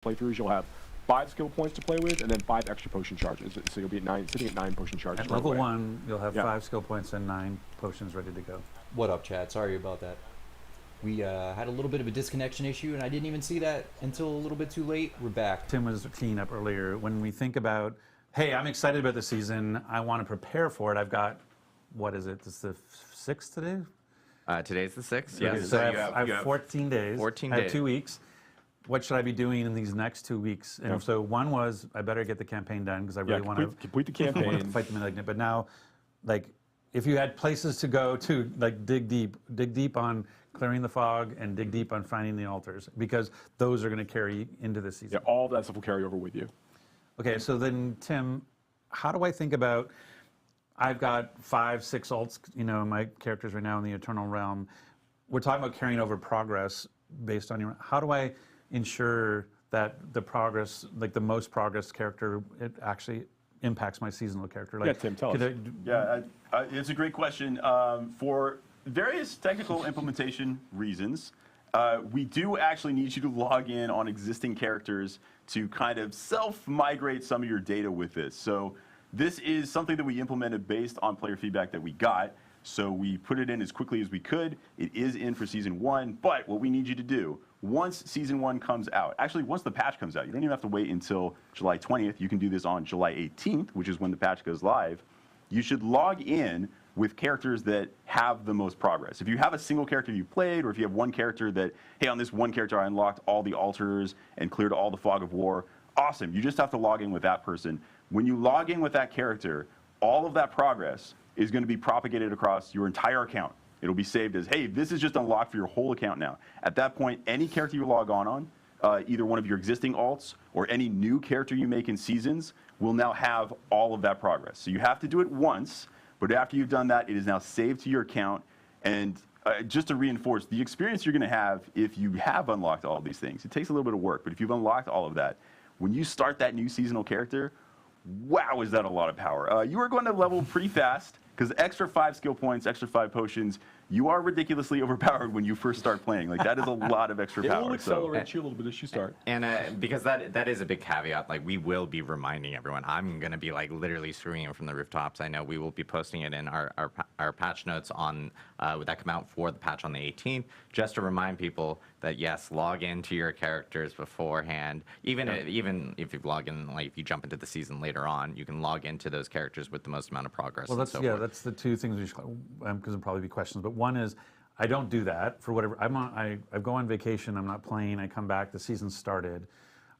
playthroughs, you'll have 5 skill points to play with, and then 5 extra potion charges. So you'll be sitting at 9 potion charges. At level 1, you'll have 5 skill points and 9 potions ready to go. What up, chat? Sorry about that. We had a little bit of a disconnection issue, and I didn't even see that until a little bit too late. We're back. Tim was teeing up earlier. When we think about, hey, I'm excited about the season, I want to prepare for it, I've got, what is it? This is the 6th today? Today's the 6th, yes. Yes. So I have 14 days. 14 I have days. 2 weeks. What should I be doing in these next 2 weeks? And so one was, I better get the campaign done because I really want to complete the campaign. Fight the Malignant. But now, like, if you had places to go to, like, dig deep on clearing the fog and dig deep on finding the altars, because those are going to carry into the season. Yeah, all that stuff will carry over with you. Okay, so then, Tim, how do I think about, I've got 5, 6 alts, you know, my characters right now in the Eternal Realm. We're talking about carrying over progress based on your, how do I ensure that the progress, like the most progress character, it actually impacts my seasonal character? Like, yeah, Tim, tell us. It's a great question. For various technical implementation reasons, we do actually need you to log in on existing characters to kind of self-migrate some of your data with this. So this is something that we implemented based on player feedback that we got. So we put it in as quickly as we could. It is in for Season 1, but what we need you to do, once Season 1 comes out, actually once the patch comes out, you don't even have to wait until July 20th. You can do this on July 18th, which is when the patch goes live. You should log in with characters that have the most progress. If you have a single character you played, or if you have one character that, hey, on this one character I unlocked all the altars and cleared all the fog of war, awesome. You just have to log in with that person. When you log in with that character, all of that progress is going to be propagated across your entire account. It'll be saved as, hey, this is just unlocked for your whole account now. At that point, any character you log on, either one of your existing alts or any new character you make in seasons, will now have all of that progress. So you have to do it once, but after you've done that, it is now saved to your account. And just to reinforce, the experience you're going to have if you have unlocked all of these things, it takes a little bit of work, but if you've unlocked all of that, when you start that new seasonal character, wow, is that a lot of power. You are going to level pretty fast, because extra 5 skill points, extra 5 potions, you are ridiculously overpowered when you first start playing. Like, that is a lot of extra power. It will accelerate you a little bit as you start. And because that is a big caveat, like, we will be reminding everyone. I'm going to be, like, literally screaming it from the rooftops. I know we will be posting it in our patch notes on, that come out for the patch on the 18th, just to remind people that, yes, log into your characters beforehand. Even if you log in, like, if you jump into the season later on, you can log into those characters with the most amount of progress. Well, that's, that's the 2 things we should, because there'll probably be questions, but one is, I don't do that for whatever, I go on vacation, I'm not playing, I come back, the season started.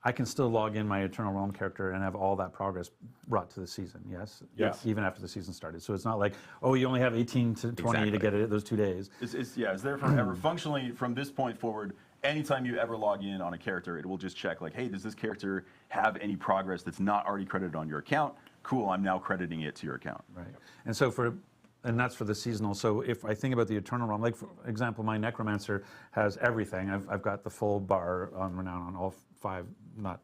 I can still log in my Eternal Realm character and have all that progress brought to the season, yes? Yes. Even after the season started. So it's not like, oh, you only have 18 to 20 to get it those 2 days. It's there forever. Functionally, from this point forward, anytime you ever log in on a character, it will just check, like, hey, does this character have any progress that's not already credited on your account? Cool, I'm now crediting it to your account. Right. And so and that's for the seasonal. So if I think about the Eternal Realm, like, for example, my Necromancer has everything. I've got the full bar on Renown on all 5, not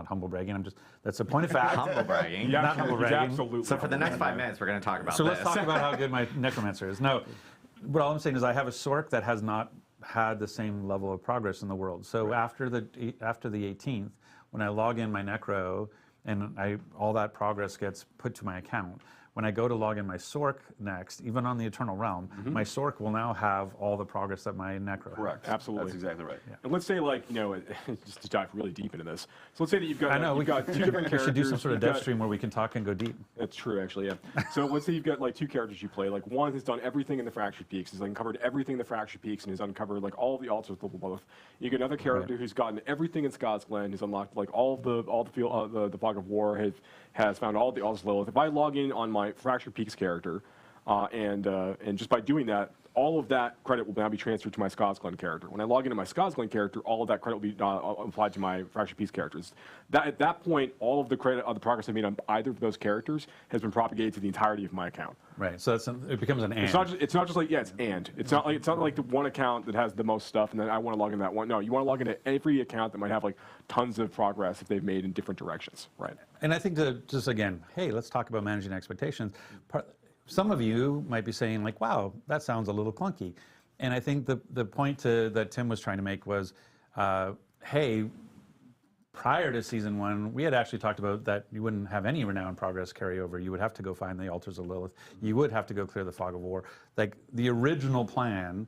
humble bragging. That's a point of fact. Humble bragging. Yeah, not humble bragging. Absolutely. So for the next 5 minutes, we're going to talk about So this. let's talk about how good my Necromancer is. No, but all I'm saying is I have a Sork that has not had the same level of progress in the world. So after the 18th, when I log in my Necro and all that progress gets put to my account, when I go to log in my Sork next, even on the Eternal Realm, my Sork will now have all the progress that my Necro Correct. has. Absolutely. That's exactly right. And let's say, like, you know, just to dive really deep into this. So let's say that you've got, I know, you've got 2 different characters. We should do some sort of dev got, stream where we can talk and go deep. That's true, actually, yeah. So let's say you've got, like, 2 characters you play. Like, one has done everything in the Fractured Peaks, has uncovered everything in the Fractured Peaks, and has uncovered, like, all of the altars level both. You get another character who's gotten everything in Scott's Glen, who's unlocked, like, all the the Fog of War, has found all the altars Lilith. If I log in on my Fractured Peaks character, and just by doing that, all of that credit will now be transferred to my Scott's Glen character. When I log into my Scott's Glen character, all of that credit will be applied to my Fractured Peaks characters. At that point, all of the credit of the progress I made on either of those characters has been propagated to the entirety of my account. Right. So it becomes an and. It's not just like, yeah, it's and. It's not like the one account that has the most stuff, and then I want to log into that one. No, you want to log into every account that might have, like, tons of progress if they've made in different directions. Right. And I think to just, again, hey, let's talk about managing expectations. Some of you might be saying, like, wow, that sounds a little clunky. And I think the point that Tim was trying to make was, hey, prior to season 1, we had actually talked about that you wouldn't have any renown in progress carryover. You would have to go find the altars of Lilith. You would have to go clear the fog of war. Like the original plan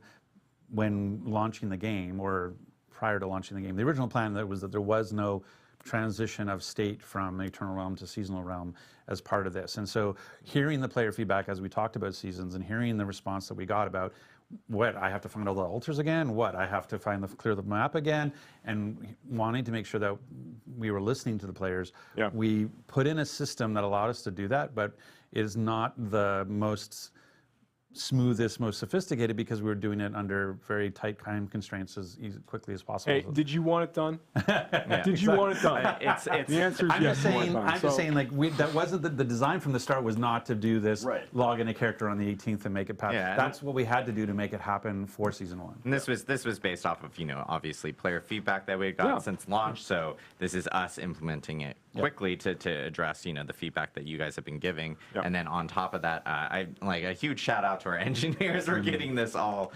when launching the game, or prior to launching the game, the original plan that was that there was no transition of state from Eternal Realm to Seasonal Realm as part of this. And so hearing the player feedback as we talked about seasons and hearing the response that we got about what, I have to find all the altars again, what, I have to clear the map again, and wanting to make sure that we were listening to the players, we put in a system that allowed us to do that, but is not the most smoothest, most sophisticated, because we were doing it under very tight time constraints as quickly as possible. Hey, did you want it done? Did you want it done? It's The answer is I'm yes. just saying. I'm just saying. Like that wasn't the design from the start was not to do this. Right. Log in a character on the 18th and make it pass. Yeah, That's what we had to do to make it happen for season 1. And this was based off of, obviously player feedback that we had gotten since launch. So this is us implementing it quickly to address, the feedback that you guys have been giving. And then on top of that, I like a huge shout out to our engineers for getting this all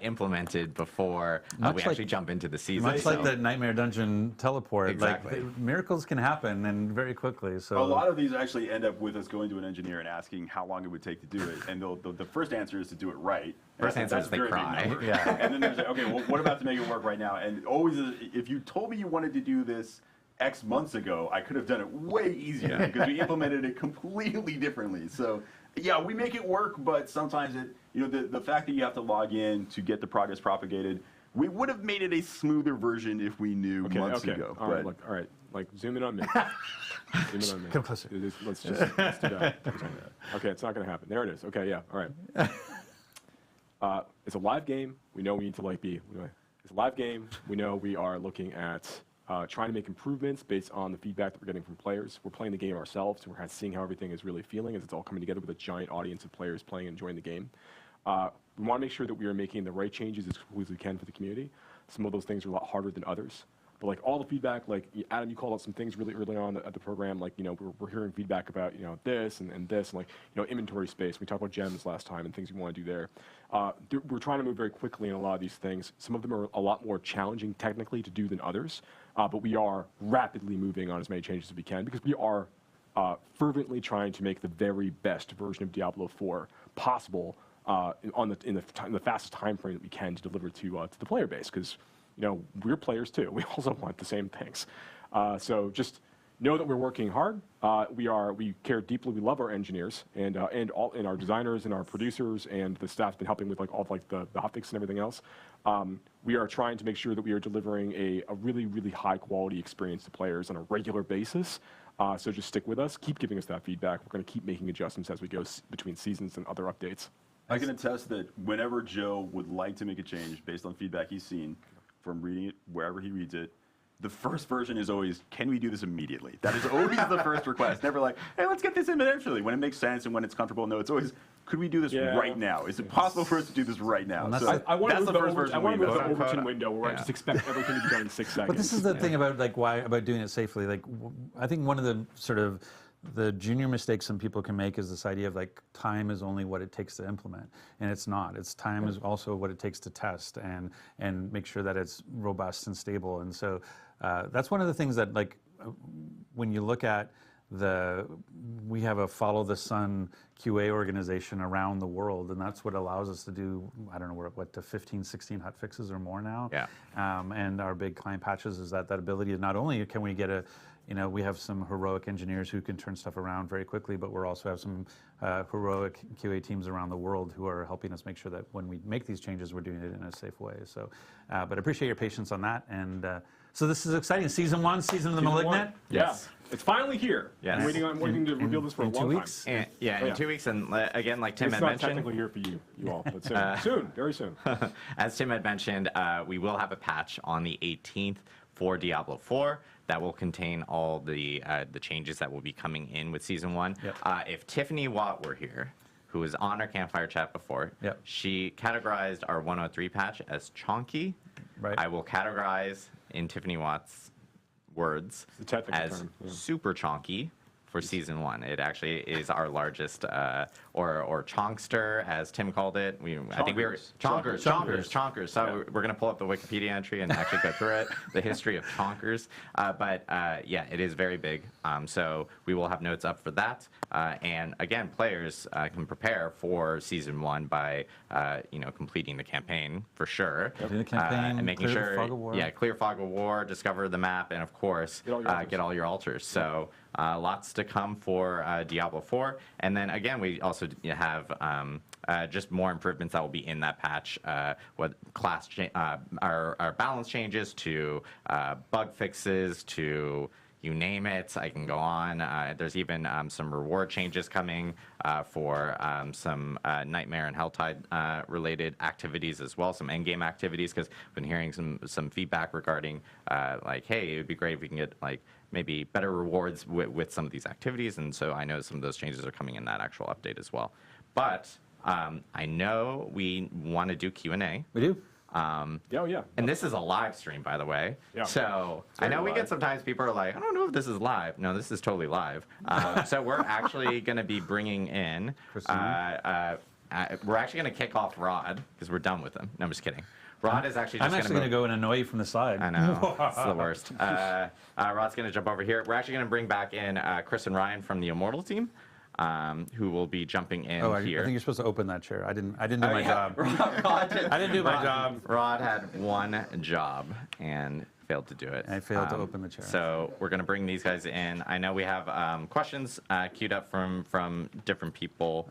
implemented before we actually jump into the season. Much like the Nightmare Dungeon teleport, Exactly. like miracles can happen and very quickly. So A lot of these actually end up with us going to an engineer and asking how long it would take to do it, and the first answer is to do it right. First answer That's is they very big cry. number. Yeah. And then there's like, okay, well, what about to make it work right now? And always, if you told me you wanted to do this X months ago, I could have done it way easier because we implemented it completely differently. So yeah, we make it work, but sometimes the fact that you have to log in to get the progress propagated, we would have made it a smoother version if we knew months ago. All right, look, all right. Like, zoom in on me. Zoom in on me. Come closer. Let's do that. Okay, it's not going to happen. There it is. Okay, yeah, all right. It's a live game. We know we need to it's a live game. We know we are looking at trying to make improvements based on the feedback that we're getting from players. We're playing the game ourselves, and we're kind of seeing how everything is really feeling as it's all coming together with a giant audience of players playing and enjoying the game. We want to make sure that we are making the right changes as quickly as we can for the community. Some of those things are a lot harder than others. But like all the feedback, like Adam, you called out some things really early on at the program, like, we're hearing feedback about, this and this, and like, inventory space. We talked about gems last time and things we want to do there. We're trying to move very quickly in a lot of these things. Some of them are a lot more challenging technically to do than others, but we are rapidly moving on as many changes as we can because we are fervently trying to make the very best version of Diablo 4 possible in the fastest time frame that we can to deliver to the player base, because we're players too. We also want the same things. So just know that we're working hard. We care deeply. We love our engineers and our designers and our producers, and the staff's been helping with like all of like the hotfix and everything else. We are trying to make sure that we are delivering a really, really high quality experience to players on a regular basis. So just stick with us. Keep giving us that feedback. We're going to keep making adjustments as we go between seasons and other updates. I can attest that whenever Joe would like to make a change based on feedback he's seen from reading it wherever he reads it, the first version is always, can we do this immediately? That is always the first request. Never like, hey, let's get this in eventually. When it makes sense and when it's comfortable. No, it's always, could we do this right now? Is it possible for us to do this right now? Well, So I want to that's move the first version. I want to move the made. Overton window where I just expect everything to be done in 6 seconds. But this is the thing about about doing it safely. Like I think one of the sort of the junior mistakes some people can make is this idea of like time is only what it takes to implement, and it's not. It's time is also what it takes to test and make sure that it's robust and stable. And so that's one of the things that like when you look at we have a follow the sun QA organization around the world, and that's what allows us to do, I don't know, we're what to 15, 16 hot fixes or more now. Yeah. And our big client patches is that ability to not only can we get we have some heroic engineers who can turn stuff around very quickly, but we also have some heroic QA teams around the world who are helping us make sure that when we make these changes, we're doing it in a safe way. So, but I appreciate your patience on that. And so this is exciting. Season 1, Season of the Malignant. Yes. Yeah. It's finally here. Yes. I'm waiting to reveal this for a in long 2 time. weeks? In 2 weeks, and again, like Tim It's had not mentioned, technically here for you all, but soon. Soon, very soon. as Tim had mentioned, we will have a patch on the 18th for Diablo 4 that will contain all the changes that will be coming in with Season 1. Yep. If Tiffany Watt were here, who was on our campfire chat before, Yep. she categorized our 103 patch as chonky. Right. I will categorize in Tiffany Watt's words The technical as term, yeah. super chonky, for season 1. It actually is our largest, or chonkster, as Tim called it. I think we were chonkers. So we're going to pull up the Wikipedia entry and actually go through it, the history of chonkers. But yeah, it is very big. So we will have notes up for that. And again, players can prepare for season 1 by completing the campaign for sure. Completing the campaign, and making clear the sure, fog of war. yeah, clear fog of war, discover the map, and of course get all your altars. So lots to come for Diablo 4. And then again, we also have just more improvements that will be in that patch. What class our balance changes to bug fixes to you name it. I can go on. There's even some reward changes coming for some Nightmare and Helltide related activities as well, some endgame activities, because I've been hearing some feedback regarding like, hey, it would be great if we can get like maybe better rewards with some of these activities, and so I know some of those changes are coming in that actual update as well. But I know we want to do Q&A. We do. Yeah. And this is a live stream, by the way. Yeah. So I know we get sometimes people are like, I don't know if this is live. No, this is totally live. So we're actually going to be bringing in, we're actually going to kick off Rod because we're done with him. No, I'm just kidding. Rod is actually just I'm actually going to go and annoy you from the side. I know. It's the worst. Rod's going to jump over here. We're actually going to bring back in Chris and Ryan from the Immortal team. Who will be jumping in here. I think you're supposed to open that chair. I didn't do my job. I didn't do my job. Rod had one job and failed to do it. I failed to open the chair. So we're going to bring these guys in. I know we have questions queued up from different people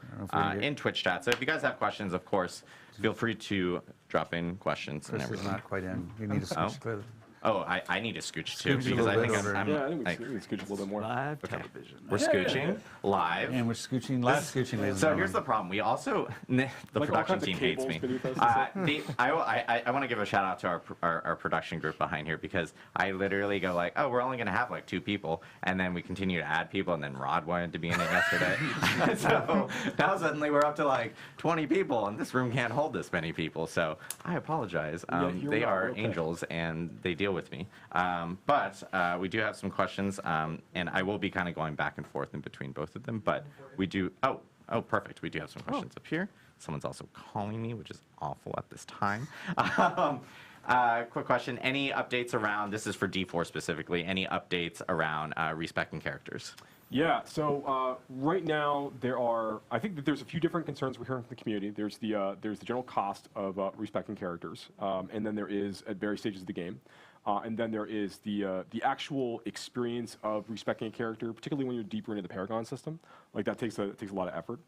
in Twitch chat. So if you guys have questions, of course, feel free to drop in questions. Chris is not quite in. You need to switch clearly. Oh, I need to scooch too, Scooch a because I little think bit over. I'm I think like, we can scooch a little bit more. Live television. we're scooching live. And we're scooching, live scooching, ladies and So gentlemen. here's the problem. We also, the all production kinds of team hates cables me. beneath us I want to give a shout out to our production group behind here, because I literally go like, oh, we're only going to have like 2 people. And then we continue to add people. And then Rod wanted to be in it yesterday. So now suddenly we're up to like 20 people. And this room can't hold this many people. So I apologize. They are angels and they deal with me. But we do have some questions, and I will be kind of going back and forth in between both of them. But we do. Oh, perfect. We do have some questions up here. Someone's also calling me, which is awful at this time. Quick question: any updates around? This is for D4 specifically. Any updates around respecting characters? Yeah, so right now I think that there's a few different concerns we're hearing from the community. There's the general cost of respecting characters, and then there is at various stages of the game. And then there is the actual experience of respecting a character, particularly when you're deeper into the Paragon system. Like that takes a lot of effort.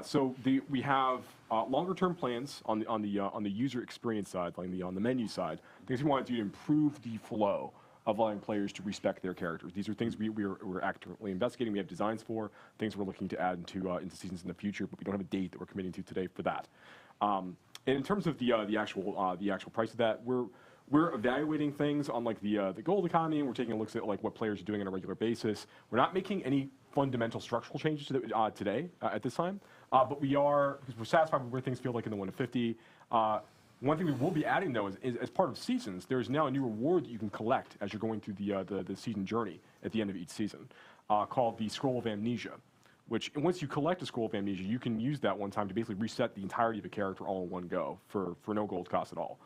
So we have longer-term plans on the user experience side, like on the menu side. Things we want to do to improve the flow of allowing players to respect their characters. These are things we're actively investigating. We have designs for things we're looking to add into seasons in the future, but we don't have a date that we're committing to today for that. And in terms of the actual price of that, we're evaluating things on like the gold economy, and we're taking a look at like what players are doing on a regular basis. We're not making any fundamental structural changes today at this time, but we are, because we're satisfied with where things feel like in the 1-50. One thing we will be adding, though, is as part of seasons, there is now a new reward that you can collect as you're going through the season journey at the end of each season, called the Scroll of Amnesia, which once you collect a Scroll of Amnesia, you can use that one time to basically reset the entirety of a character all in one go for no gold cost at all.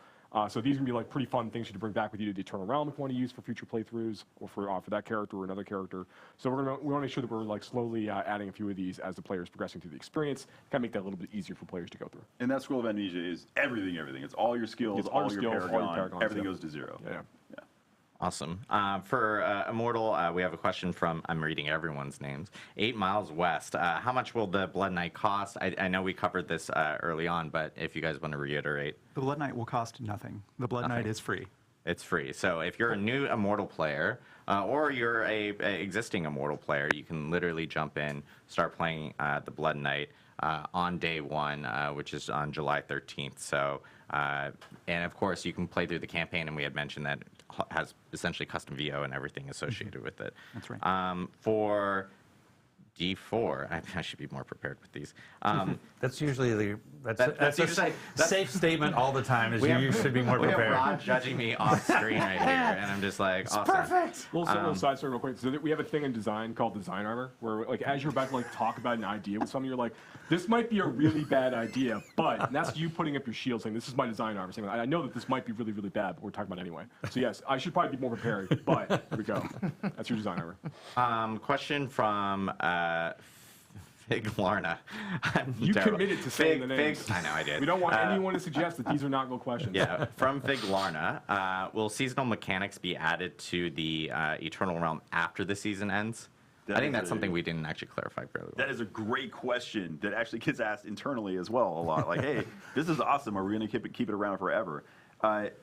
So these are going to be like pretty fun things to bring back with you to turn around if you want to use for future playthroughs or for that character or another character. So we want to make sure that we're like slowly adding a few of these as the players progressing through the experience, kind of make that a little bit easier for players to go through. And that Scroll of Amnesia is everything. It's all your skills, It's all your Paragon, everything yeah. goes to 0. Yeah. Awesome. For Immortal, we have a question from, I'm reading everyone's names, 8 Miles West. How much will the Blood Knight cost? I know we covered this early on, but if you guys want to reiterate. The Blood Knight will cost nothing. The Blood Knight is free. It's free. So if you're a new Immortal player, or you're a existing Immortal player, you can literally jump in, start playing the Blood Knight on day 1, which is on July 13th. So, and of course, you can play through the campaign, and we had mentioned that it has essentially custom VO and everything associated with it. That's right. For D4. I should be more prepared with these. That's usually that's That's a usually- that's- safe statement all the time. Is you should be more We have prepared. Rod judging me off screen right here, and I'm just like, awesome. Perfect. Little side story real quick. So we have a thing in design called design armor, where like as you're about to like talk about an idea with someone, you're like, this might be a really bad idea, but and that's you putting up your shield saying, this is my design armor. Saying, I know that this might be really, really bad, but we're talking about it anyway. So yes, I should probably be more prepared, but here we go. That's your design armor. Question from Fig Lorna. You committed to saying the names. I know I did. We don't want anyone to suggest that these are not real questions. Yeah, from Fig Lorna. Will seasonal mechanics be added to the Eternal Realm after the season ends? I think that's something we didn't actually clarify fairly well. That is a great question that actually gets asked internally as well a lot. Like, hey, this is awesome. Are we going to keep it around forever?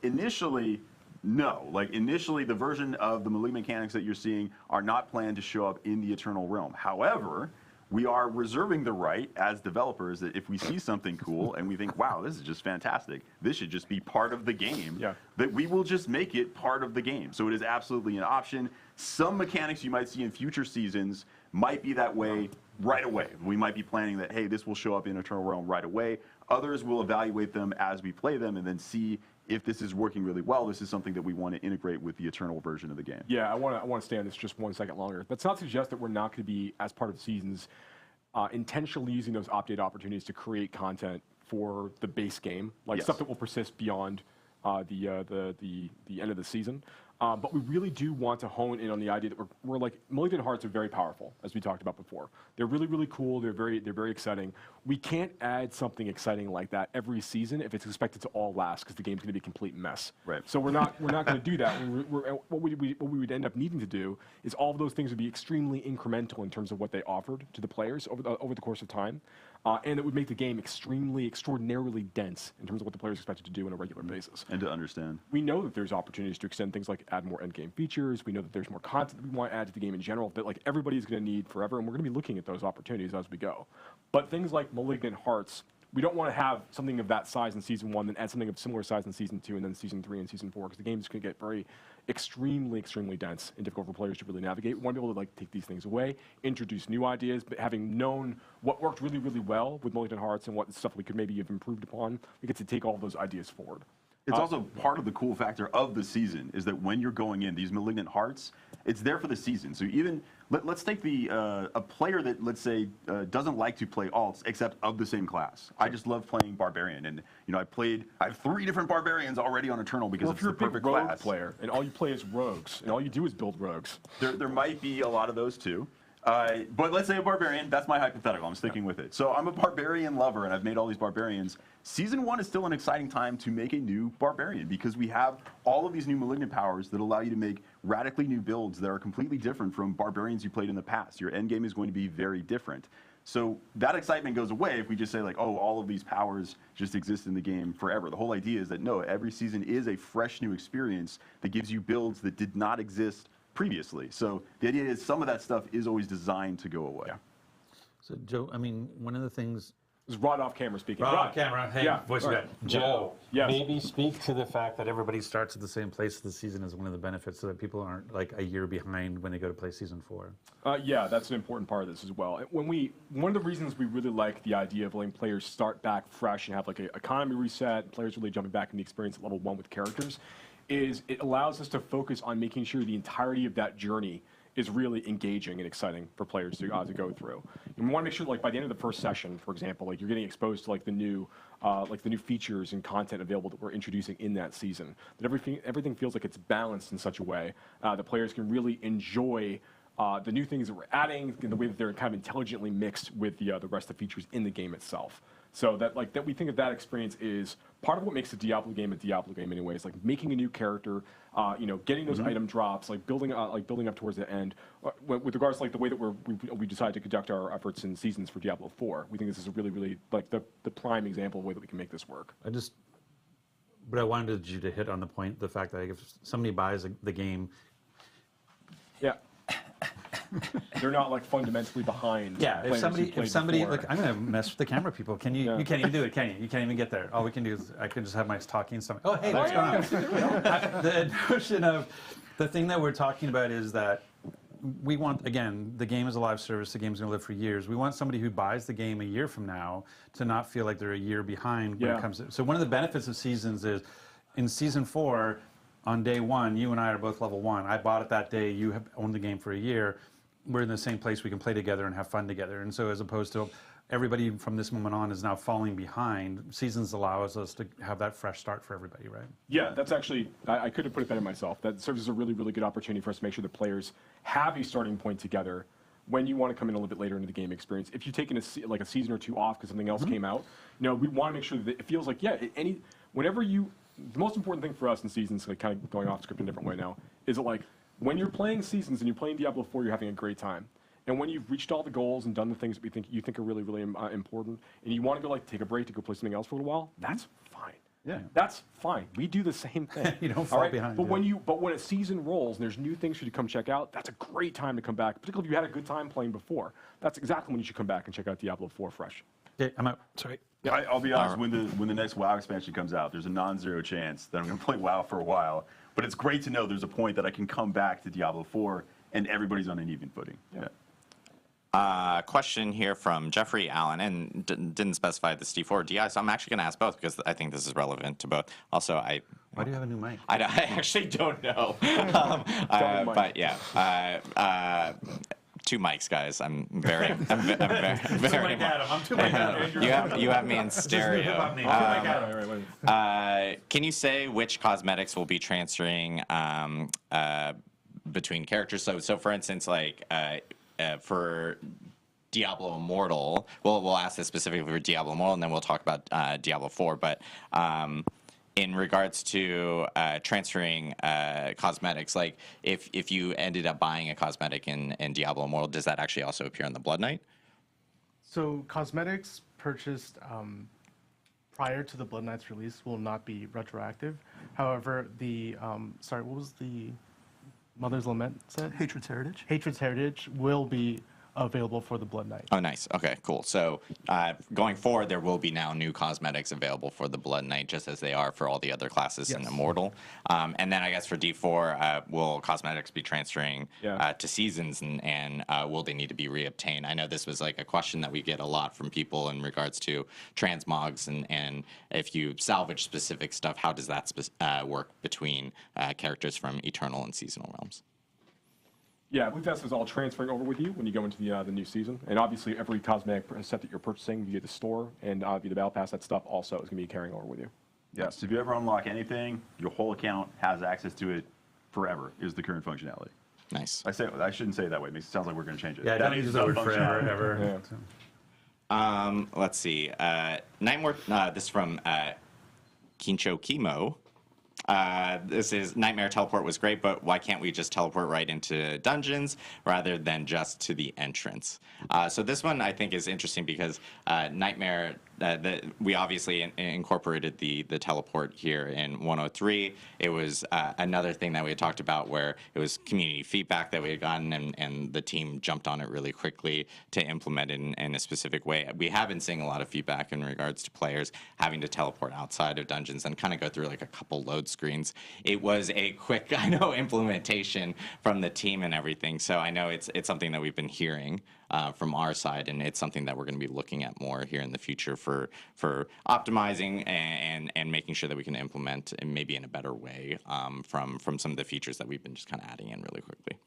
Initially, no. Like, initially, the version of the malignant mechanics that you're seeing are not planned to show up in the Eternal Realm. However, we are reserving the right as developers that if we see something cool and we think, wow, this is just fantastic, this should just be part of the game, that we will just make it part of the game. So it is absolutely an option. Some mechanics you might see in future seasons might be that way right away. We might be planning that, hey, this will show up in Eternal Realm right away. Others will evaluate them as we play them and then see if this is working really well. This is something that we want to integrate with the Eternal version of the game. Yeah, I want to stay on this just 1 second longer. That's not to suggest that we're not going to be, as part of seasons, intentionally using those update opportunities to create content for the base game, like stuff that will persist beyond the end of the season. But we really do want to hone in on the idea that we're like, Malignant Hearts are very powerful, as we talked about before. They're really, really cool. They're very exciting. We can't add something exciting like that every season if it's expected to all last, because the game's going to be a complete mess. Right. So we're not going to do that. What we would end up needing to do is all of those things would be extremely incremental in terms of what they offered to the players over the course of time. And it would make the game extraordinarily dense in terms of what the players expected to do on a regular basis. And to understand. We know that there's opportunities to extend things like add more endgame features. We know that there's more content that we want to add to the game in general that like everybody's going to need forever, and we're going to be looking at those opportunities as we go. But things like Malignant Hearts, we don't want to have something of that size in Season 1, then add something of similar size in Season 2, and then Season 3 and Season 4, because the game is going to get extremely dense and difficult for players to really navigate. We want to be able to like take these things away, introduce new ideas, but having known what worked really, really well with Malignant Hearts and what stuff we could maybe have improved upon, we get to take all those ideas forward. It's also part of the cool factor of the season is that when you're going in, these Malignant Hearts, it's there for the season. So even, let's take a player that, let's say, doesn't like to play alts except of the same class. I just love playing Barbarian. And, you know, I have 3 different Barbarians already on Eternal because it's the perfect rogue class. player and all you play is rogues and all you do is build rogues. There might be a lot of those too. But let's say a Barbarian, that's my hypothetical, I'm sticking with it. So I'm a Barbarian lover and I've made all these Barbarians. Season 1 is still an exciting time to make a new Barbarian because we have all of these new Malignant powers that allow you to make radically new builds that are completely different from Barbarians you played in the past. Your end game is going to be very different. So that excitement goes away if we just say like, oh, all of these powers just exist in the game forever. The whole idea is that no, every season is a fresh new experience that gives you builds that did not exist previously. So the idea is some of that stuff is always designed to go away. Yeah. So Joe, I mean, one of the things. This is Rod off camera speaking. Rod off camera. Hey, yeah. voice Right. guy. Joe, Yes. maybe speak to the fact that Everybody starts at the same place of the season is one of the benefits, so that people aren't like a year behind when they go to play Season 4. Yeah, that's an important part of this as well. One of the reasons we really like the idea of letting players start back fresh and have like an economy reset, players really jumping back in the experience at level 1 with characters, is it allows us to focus on making sure the entirety of that journey is really engaging and exciting for players to go through. And we want to make sure, like by the end of the first session, for example, like you're getting exposed to like the new features and content available that we're introducing in that season. That everything feels like it's balanced in such a way that players can really enjoy the new things that we're adding in the way that they're kind of intelligently mixed with the rest of the features in the game itself. So that we think that experience is part of what makes the Diablo game a Diablo game anyways, like making a new character, getting those item drops, like building up towards the end. With regards to like the way that we decided to conduct our efforts in seasons for Diablo 4, we think this is a really, really like the prime example of the way that we can make this work. But I wanted you to hit on the point, the fact that if somebody buys the game. Yeah. They're not like fundamentally behind. Yeah, if somebody, before. like, I'm gonna mess with the camera people. Can you? Yeah. You can't even do it, can you? You can't even get there. All we can do is I can just have my talking stuff. Oh, hey, what's going on? The notion of the thing that we're talking about is that we want, again, the game is a live service, the game's going to live for years. We want somebody who buys the game a year from now to not feel like they're a year behind when it comes to. So one of the benefits of Seasons is, in Season 4, on day 1, you and I are both level 1. I bought it that day, you have owned the game for a year. We're in the same place, we can play together and have fun together. And so as opposed to everybody from this moment on is now falling behind, Seasons allows us to have that fresh start for everybody, right? Yeah, that's actually, I could have put it better myself. That serves as a really, really good opportunity for us to make sure the players have a starting point together when you want to come in a little bit later into the game experience. If you've taken like a season or two off because something else came out, we want to make sure that it feels like, whenever the most important thing for us in Seasons, like kind of going off script in a different way now, is that like, when you're playing Seasons and you're playing Diablo 4, you're having a great time. And when you've reached all the goals and done the things that you think are really, really important, and you want to go like take a break to go play something else for a little while, that's fine. Yeah. That's fine. We do the same thing. You don't fall behind. But when a season rolls and there's new things for you to come check out, that's a great time to come back. Particularly if you had a good time playing before. That's exactly when you should come back and check out Diablo 4 fresh. Yeah, I'm out. Sorry. Yeah, I'll be honest. When the next WoW expansion comes out, there's a non-zero chance that I'm going to play WoW for a while. But it's great to know there's a point that I can come back to Diablo 4 and everybody's on an even footing. Yeah. Question here from Jeffrey Allen, and didn't specify the D4 or DI, so I'm actually going to ask both because I think this is relevant to both. Also, Why do you have a new mic? I actually don't know. But yeah. 2 mics, guys. I'm very. I'm too like Adam. I'm too like Adam. You have me in stereo. I'm too like Adam. Can you say which cosmetics will be transferring between characters? So for instance, like for Diablo Immortal, we'll ask this specifically for Diablo Immortal, and then we'll talk about Diablo 4. But in regards to transferring cosmetics, like if you ended up buying a cosmetic in Diablo Immortal, does that actually also appear on the Blood Knight? So cosmetics purchased prior to the Blood Knight's release will not be retroactive. However, the what was the Mother's Lament set? Hatred's Heritage. Hatred's Heritage will be available for the Blood Knight. Oh, nice. Okay, cool. So going forward, there will be now new cosmetics available for the Blood Knight, just as they are for all the other classes in Immortal. And then I guess for D4, will cosmetics be transferring to Seasons, and will they need to be reobtained? I know this was like a question that we get a lot from people in regards to transmogs, and if you salvage specific stuff, how does that work between characters from Eternal and Seasonal Realms? Yeah, BlueTest is all transferring over with you when you go into the new season. And obviously, every cosmetic set that you're via the store and via the Battle Pass, that stuff also is going to be carrying over with you. Yes, if you ever unlock anything, your whole account has access to it forever, is the current functionality. Nice. I shouldn't say it that way. It sounds like we're going to change it. Yeah, don't use the word forever, ever. Yeah. Let's see. Nightmare, this from Kincho Kimo. This is Nightmare Teleport was great, but why can't we just teleport right into dungeons rather than just to the entrance? So this one I think is interesting because Nightmare, we obviously incorporated the teleport here in 103. It was another thing that we had talked about where it was community feedback that we had gotten, and the team jumped on it really quickly to implement it in a specific way. We have been seeing a lot of feedback in regards to players having to teleport outside of dungeons and kind of go through like a couple load screens. It was a quick, implementation from the team and everything. So I know it's something that we've been hearing from our side, and it's something that we're going to be looking at more here in the future for optimizing and making sure that we can implement maybe in a better way from some of the features that we've been just kind of adding in really quickly.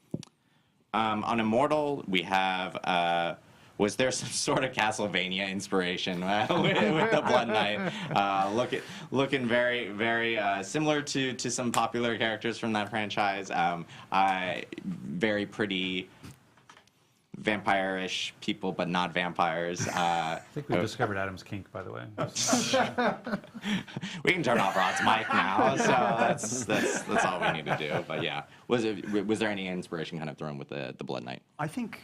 On Immortal, we have. Was there some sort of Castlevania inspiration with the Blood Knight? Looking very, very similar to some popular characters from that franchise. Very pretty vampire-ish people, but not vampires. I think we discovered Adam's kink, by the way. We can turn off Rod's mic now, so that's all we need to do. But yeah, was there any inspiration kind of thrown with the Blood Knight? I think,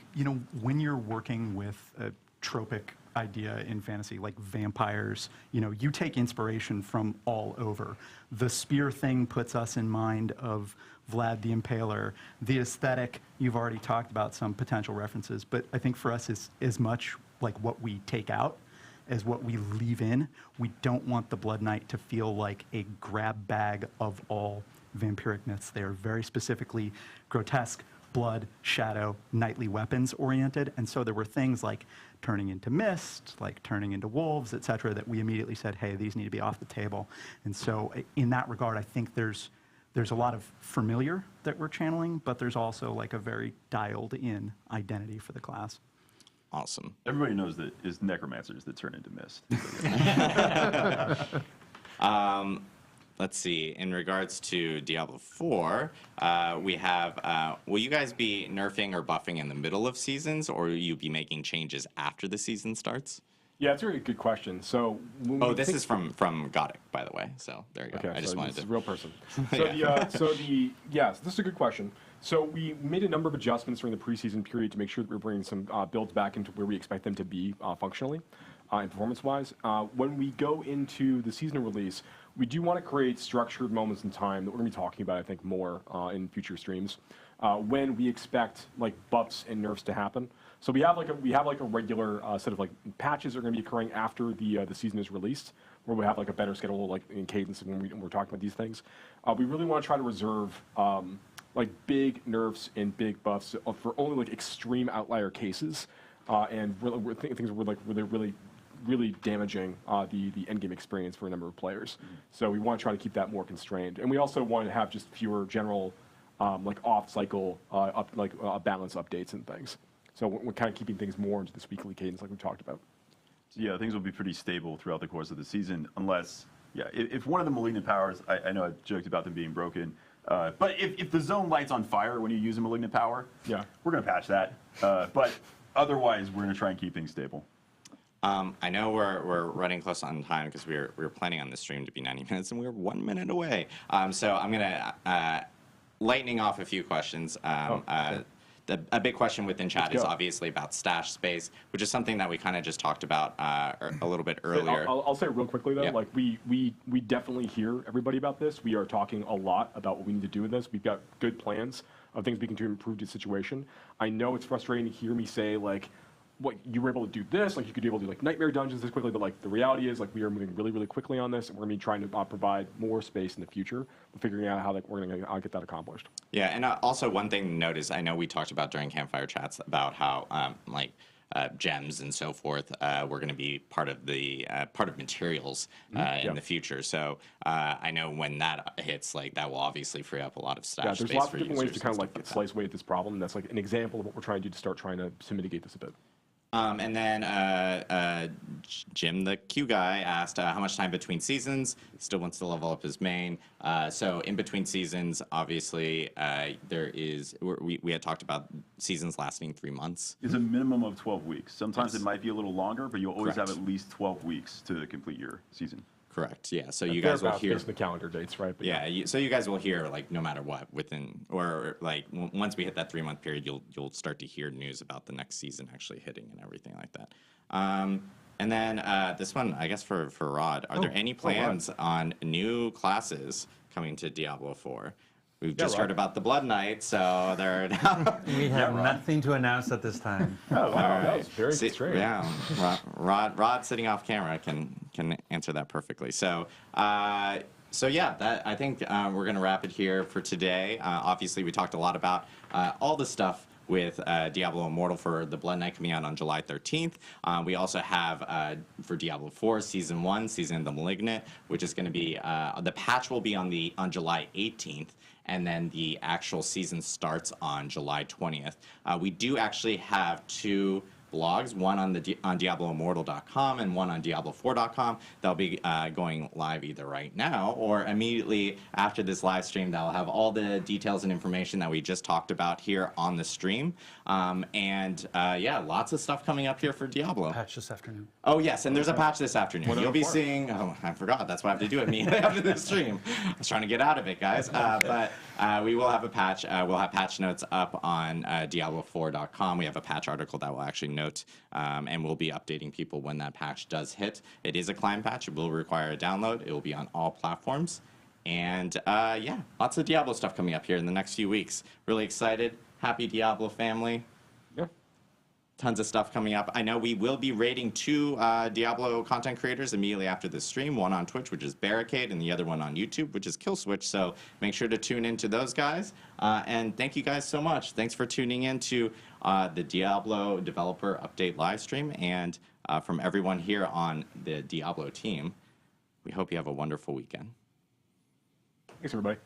when you're working with a tropic idea in fantasy, like vampires, you take inspiration from all over. The spear thing puts us in mind of Vlad the Impaler. The aesthetic, you've already talked about some potential references, but I think for us is as much like what we take out as what we leave in. We don't want the Blood Knight to feel like a grab bag of all vampiric myths. They are very specifically grotesque, blood, shadow, knightly weapons oriented. And so there were things like turning into mist, like turning into wolves, et cetera, that we immediately said, hey, these need to be off the table. And so in that regard, I think there's a lot of familiar that we're channeling, but there's also like a very dialed in identity for the class. Awesome. Everybody knows that it's necromancers that turn into mist. Let's see. In regards to Diablo 4, we have. Will you guys be nerfing or buffing in the middle of seasons, or will you be making changes after the season starts? Yeah, it's a really good question. So, Oh, this is from Godic, by the way. So there you go. Okay, I just so wanted this is to. a real person. So yes, this is a good question. So we made a number of adjustments during the preseason period to make sure that we're bringing some builds back into where we expect them to be functionally and performance-wise. When we go into the seasonal release, we do want to create structured moments in time that we're going to be talking about, I think, more in future streams when we expect like buffs and nerfs to happen. So we have like a regular set of like patches that are going to be occurring after the season is released, where we have like a better schedule like in cadence when we're talking about these things. We really want to try to reserve like big nerfs and big buffs for only like extreme outlier cases, and things were like really damaging the end game experience for a number of players. So we want to try to keep that more constrained, and we also want to have just fewer general like off cycle balance updates and things. So we're kind of keeping things more into this weekly cadence like we talked about. So yeah, things will be pretty stable throughout the course of the season, unless, yeah, if one of the malignant powers, I know I've joked about them being broken, but if the zone lights on fire when you use a malignant power, Yeah. we're going to patch that. But otherwise, we're going to try and keep things stable. I know we're running close on time because we were planning on this stream to be 90 minutes, and we're 1 minute away. So I'm gonna lightning off a few questions. A big question within chat Let's is go. obviously about stash space, which is something that we kind of just talked about a little bit earlier. I'll say it real quickly though, Yeah. like we definitely hear everybody about this. We are talking a lot about what we need to do with this. We've got good plans of things we can do to improve the situation. I know it's frustrating to hear me say like, what you were able to do this, like you could be able to do like nightmare dungeons this quickly, but like the reality is like we are moving really quickly on this, and we're gonna be trying to provide more space in the future. We're figuring out how like we're gonna get that accomplished. Yeah, and also one thing to note is I know we talked about during campfire chats about how gems and so forth were going to be part of the part of materials in the future. So I know when that hits, like that will obviously free up a lot of stash Yeah, space there's lots for of different ways users to kind of and like stuff that. slice away at this problem. That's like an example of what we're trying to do to start trying to mitigate this a bit. And then Jim, the Q guy, asked how much time between seasons. Still wants to level up his main. So in between seasons, obviously, we had talked about seasons lasting 3 months. It's a minimum of 12 weeks. Sometimes Yes. it might be a little longer, but you'll always Correct. have at least 12 weeks to complete your season. Correct. Yeah. So you guys will hear. based on the calendar dates, right? But Yeah. So you guys will hear like no matter what within or like once we hit that 3 month period, you'll start to hear news about the next season actually hitting and everything like that. And then this one, I guess for Rod, are there any plans on new classes coming to Diablo 4? We've just heard about the Blood Knight, so they're now. We have nothing to announce at this time. Oh, wow, that was very See, strange. yeah, Rod sitting off camera can answer that perfectly. So, yeah, that I think we're gonna wrap it here for today. Obviously, we talked a lot about all the stuff with Diablo Immortal for the Blood Knight coming out on July 13th. We also have for Diablo 4 Season 1, Season of the Malignant, which is going to be the patch will be on July 18th. And then the actual season starts on July 20th. We do actually have 2 blogs, one on DiabloImmortal.com and one on Diablo4.com. They'll be going live either right now or immediately after this live stream. That'll have all the details and information that we just talked about here on the stream. Yeah, lots of stuff coming up here for Diablo. Patch this afternoon. Oh yes, and there's a patch this afternoon. You'll be seeing. Oh, I forgot. That's why I have to do it immediately after the stream. I was trying to get out of it, guys. But we will have a patch. We'll have patch notes up on Diablo4.com. We have a patch article that will actually note, and we'll be updating people when that patch does hit. It is a client patch. It will require a download. It will be on all platforms. And yeah, lots of Diablo stuff coming up here in the next few weeks. Really excited. Happy Diablo family. Yeah. Tons of stuff coming up. I know we will be rating 2 Diablo content creators immediately after this stream. One on Twitch, which is Barricade, and the other one on YouTube, which is Killswitch. So make sure to tune into those guys. And thank you guys so much. Thanks for tuning in to the Diablo Developer Update live stream. And from everyone here on the Diablo team, we hope you have a wonderful weekend. Thanks, everybody.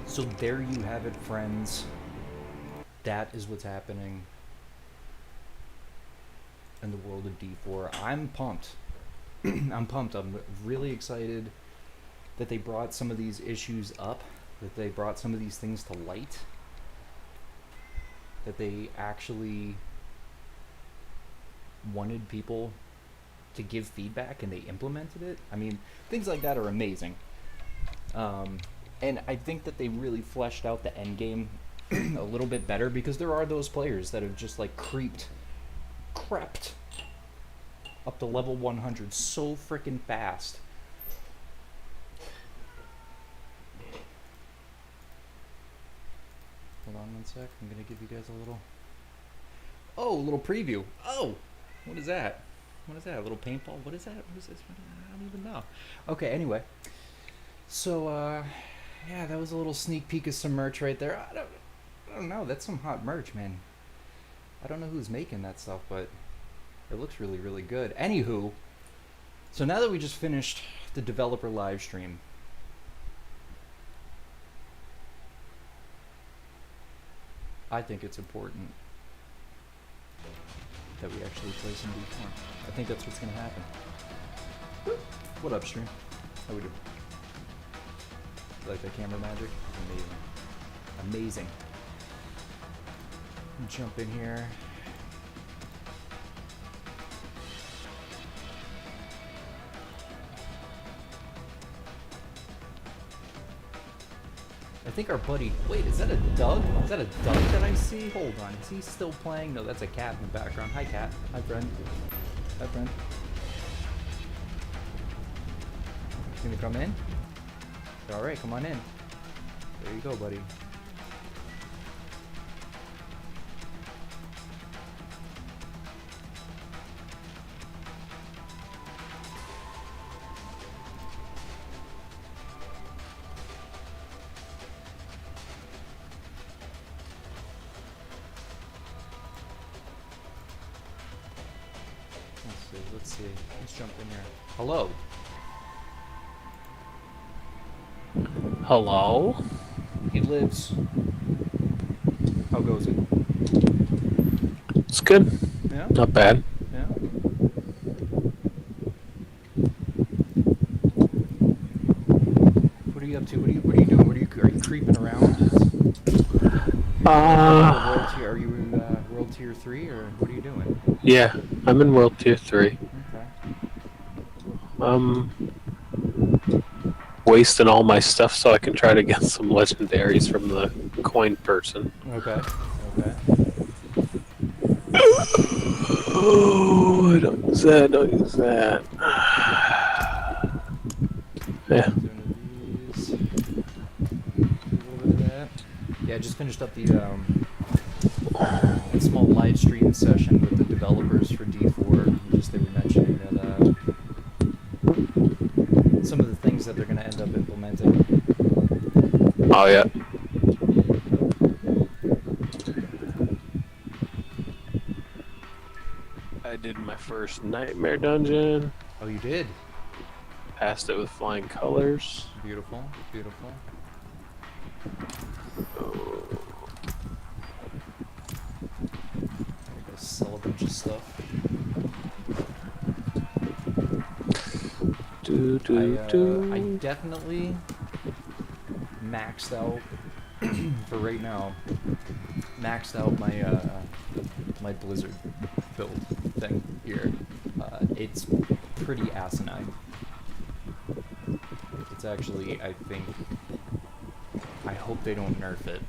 So there you have it, friends. That is what's happening in the world of D4. I'm pumped. I'm pumped. I'm really excited that they brought some of these issues up, that they brought some of these things to light, that they actually wanted people to give feedback and they implemented it. I mean, things like that are amazing. And I think that they really fleshed out the end game a little bit better, because there are those players that have just like crept up to level 100 so freaking fast. Hold on one sec. I'm gonna give you guys a little preview. Oh, what is that? What is that? A little paintball? What is that? What is this? I don't even know. Okay, anyway. So, yeah, that was a little sneak peek of some merch right there. I don't know. That's some hot merch, man. I don't know who's making that stuff, but it looks really, really good. Anywho, so now that we just finished the developer live stream, I think it's important that we actually play some D4. I think that's what's going to happen. What up, stream? How we doing? You like that camera magic? Amazing. Amazing. Jump in here. I think our buddy... Wait, is that a Doug? Is that a Doug that I see? Hold on. Is he still playing? No, that's a cat in the background. Hi, cat. Hi, friend. Hi, friend. You gonna come in? Alright, come on in. There you go, buddy. Let's see. Let's jump in here. Hello. Hello? He lives. How goes it? It's good. Yeah? Not bad. Yeah? What are you up to? What are you doing? Are you creeping around? Are you in World Tier 3, or what are you doing? Yeah, I'm in World Tier 3. Okay. Wasting all my stuff so I can try to get some legendaries from the coin person. Okay. Okay. Oh, don't use that, don't use that. Yeah. Doing these. A little bit of that. Yeah, I just finished up the small live stream session with the developers for D4. Just they were mentioning that some of the things that they're going to end up implementing. Oh yeah. I did my first nightmare dungeon. Oh, you did? Passed it with flying colors. Beautiful, beautiful. Go sell a bunch of stuff. I definitely maxed out for right now. Maxed out my my Blizzard build thing here. It's pretty asinine. It's actually, I think, I hope they don't nerf it.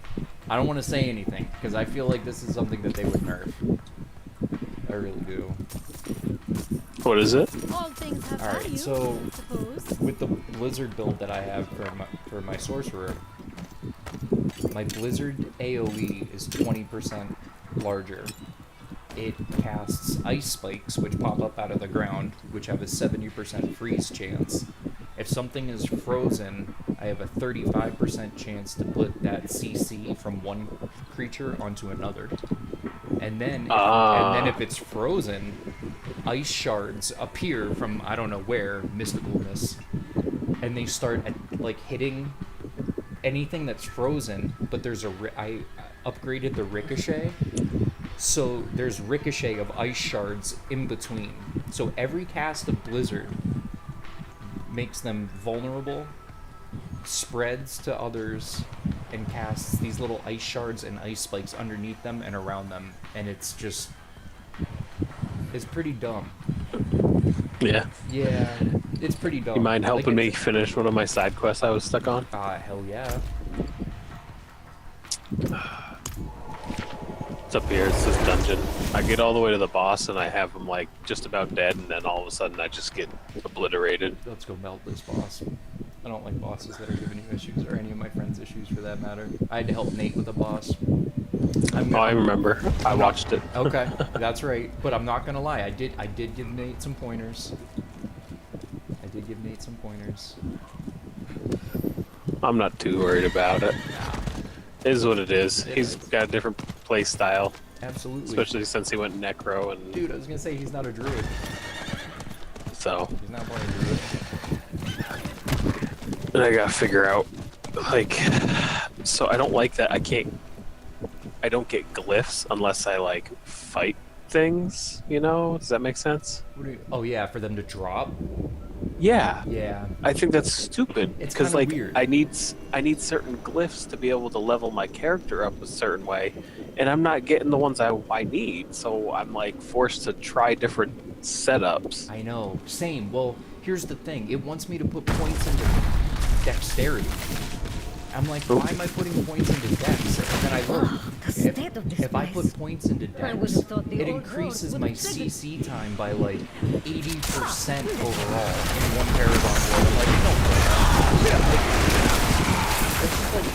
I don't want to say anything because I feel like this is something that they would nerf. I really do. What is it? All things have All right, value, so I suppose. with the Blizzard build that I have for my sorcerer, my Blizzard AoE is 20% larger. It casts ice spikes, which pop up out of the ground, which have a 70% freeze chance. If something is frozen, I have a 35% chance to put that CC from one creature onto another. And then if it's frozen, ice shards appear from I don't know where, mysticalness, and they start like hitting anything that's frozen. But there's I upgraded the ricochet, so there's ricochet of ice shards in between. So every cast of Blizzard makes them vulnerable, spreads to others, and casts these little ice shards and ice spikes underneath them and around them, and it's just, it's pretty dumb. Yeah. Yeah, it's pretty dumb. You mind helping me it's- finish one of my side quests I was stuck on? Hell yeah. It's up here. It's this dungeon. I get all the way to the boss and I have him like just about dead, and then all of a sudden I just get obliterated. Let's go melt this boss. I don't like bosses that are giving you issues, or any of my friends' issues for that matter. I had to help Nate with a boss. Oh, I remember. I watched it. Okay, that's right. But I'm not gonna lie, I did give Nate some pointers. I'm not too worried about it. It is what it is. He's got a different play style, Absolutely. especially since he went necro, and Dude, I was gonna say he's not a druid. so. He's not playing a druid. And I gotta figure out, like, so I don't like that I don't get glyphs unless I like fight things. You know? Does that make sense? Oh yeah, for them to drop. Yeah. Yeah. I think that's stupid. It's Because kinda like weird. I need certain glyphs to be able to level my character up a certain way, and I'm not getting the ones I need. So I'm like forced to try different setups. I know. Same. Well, here's the thing. It wants me to put points into dexterity. I'm like, why am I putting points into dex? And then I look. If I put points into I would dex, have thought the it old increases road my would have triggered. CC time by like 80% overall in one Paragon world. Like, no way. It's just like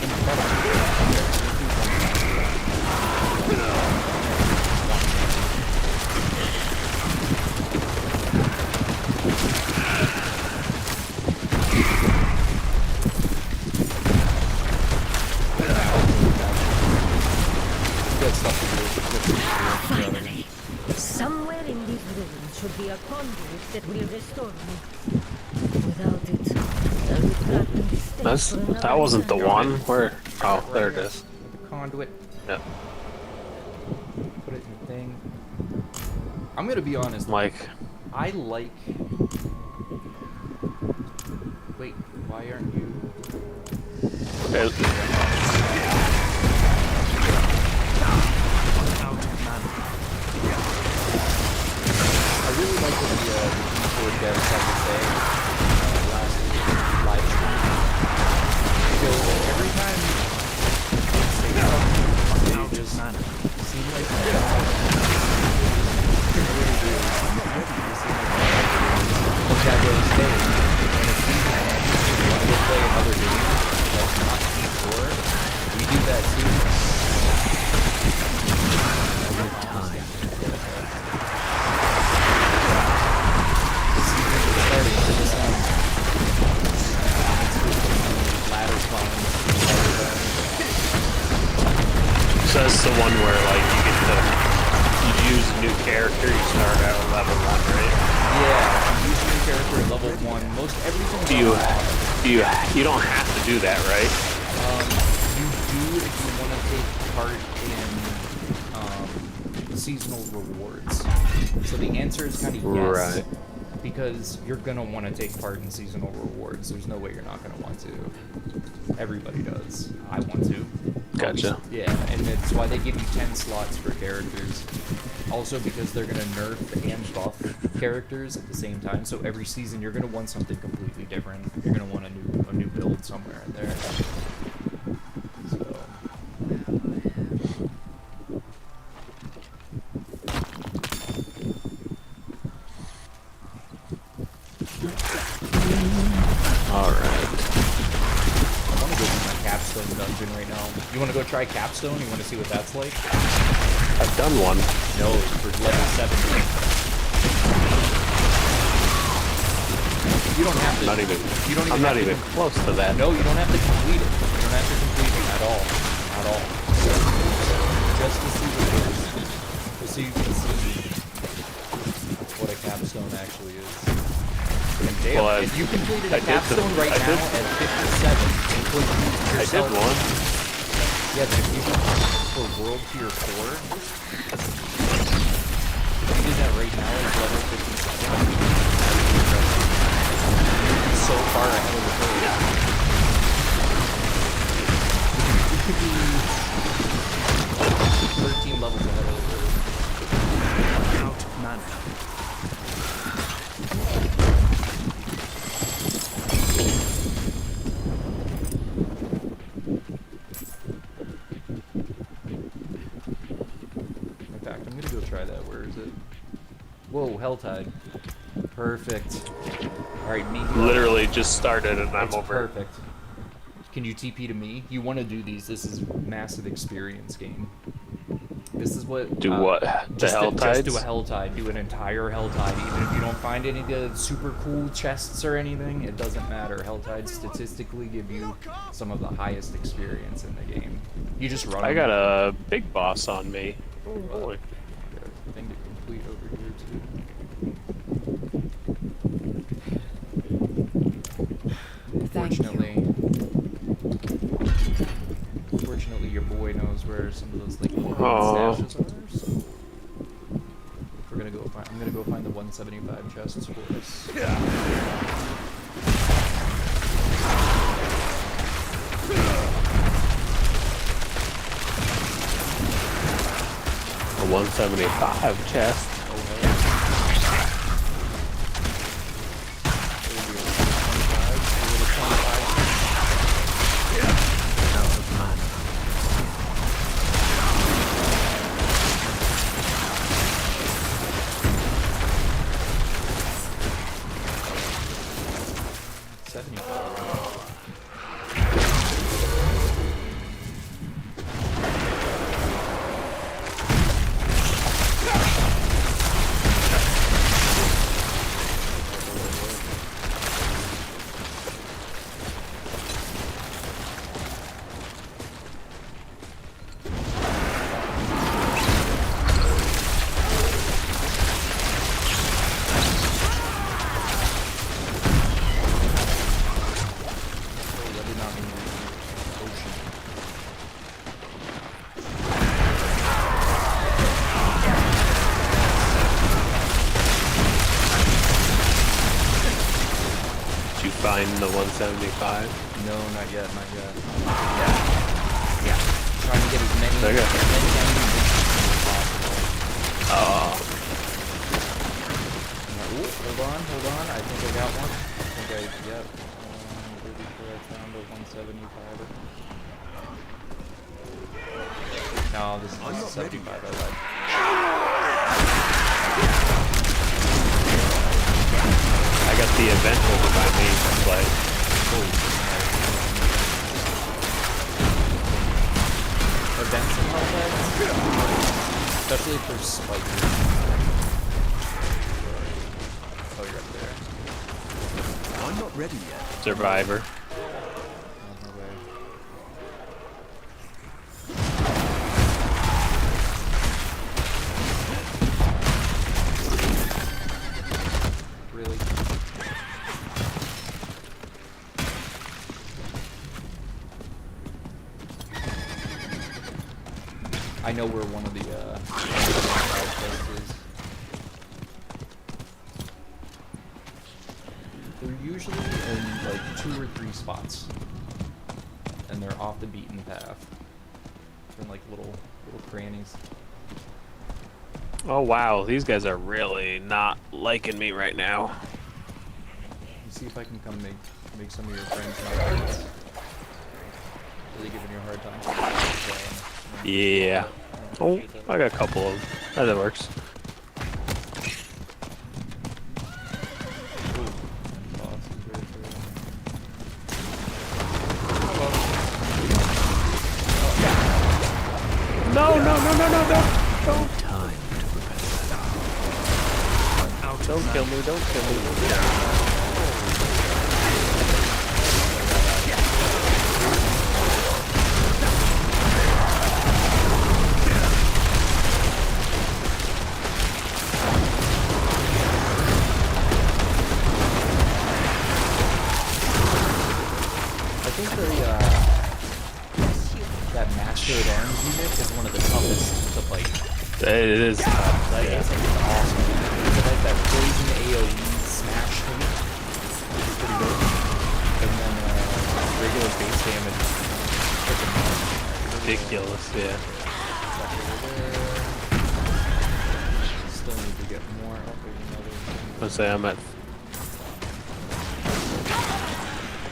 good stuff to do. Finally, somewhere in this room should be a conduit that will restore me. Without it, I would practically stay That's for another that wasn't the time. one. Where? Oh, there it is. The conduit. Yeah. Put it in the thing. I'm gonna be honest. Like, I like. Wait, why aren't you? I really like what the D4 devs had to say last live stream. Because every time they say something, they just seem like they really do. Look at those days. And if you want to go play another game that's not D4, we do that too. So that's the one where like you get to you use a new character, you start out at level 1, right? Yeah, you use your character at level 1. Most everything. You don't have to do that, right? You do if you want to take part in seasonal rewards. So the answer is kind of yes. Right. Because you're gonna want to take part in seasonal rewards. There's no way you're not gonna want to. Everybody does. I want to. Gotcha. Yeah, and that's why they give you 10 slots for characters. Also because they're gonna nerf and buff characters at the same time. So every season you're gonna want something completely different. You're gonna want a new build somewhere in there. So. Alright. I want to go do my capstone dungeon right now. You want to go try capstone? You want to see what that's like? I've done one. No, for level 70. You don't have to. Not even. You don't even I'm not have to even close to that. No, you don't have to complete it. You don't have to complete it at all. At all. Just to see what it is. Just so you can see what a capstone actually is. And damn, Well, if you completed I a did capstone the- right I now did- at 57, include I yourself. did one. Yeah, but if you go for World Tier 4, if you did that right now at level 57, so far ahead of the curve. You could be 13 levels ahead of the curve. Out mana. In fact, I'm gonna go try that. Where is it? Whoa, Helltide. Perfect. Alright, me. Literally just started and I'm It's over. perfect. Can you TP to me? You want to do these. This is massive experience game. This is what... Do what? The Just Helltides? do a Helltide. Do an entire Helltide. Even if you don't find any of the super cool chests or anything, it doesn't matter. Helltides statistically give you some of the highest experience in the game. You just run I them. got a big boss on me. Oh boy. Got a thing to complete over here too. Fortunately, your boy knows where some of those like hidden Aw. stashes are. So we're gonna go find. I'm gonna go find the 175 chests for us. A 175 chest. Oh hell yeah. There'll be a 25. Find the 175. No, not yet, not yet. Yeah. Trying to get as many, Okay. as many enemies as possible. Ooh, hold on. I think I got one. I think yep. I'm pretty sure I found a 175. No, this is just 75 I like. I got the event over by me, but Especially if there's spikers. Oh, you're up there. I'm not ready yet. Survivor. On my way. Really? I know where one of the outposts is. They're usually in like 2 or 3 spots, and they're off the beaten path. They're in like little crannies. Oh wow, these guys are really not liking me right now. Let's see if I can come make some of your friends my friends. Really giving you a hard time. Yeah. Oh, I got a couple of them. Oh, that works. No. Time to prepare. Don't kill me, don't kill me. I think that Master at Arms unit is one of the toughest to fight. It is. Like, it's awesome. It has that poison AoE smash thing, which is pretty good. And then regular base damage. Ridiculous, yeah. Still need to get more. Oh, there's another. Let's say I'm at.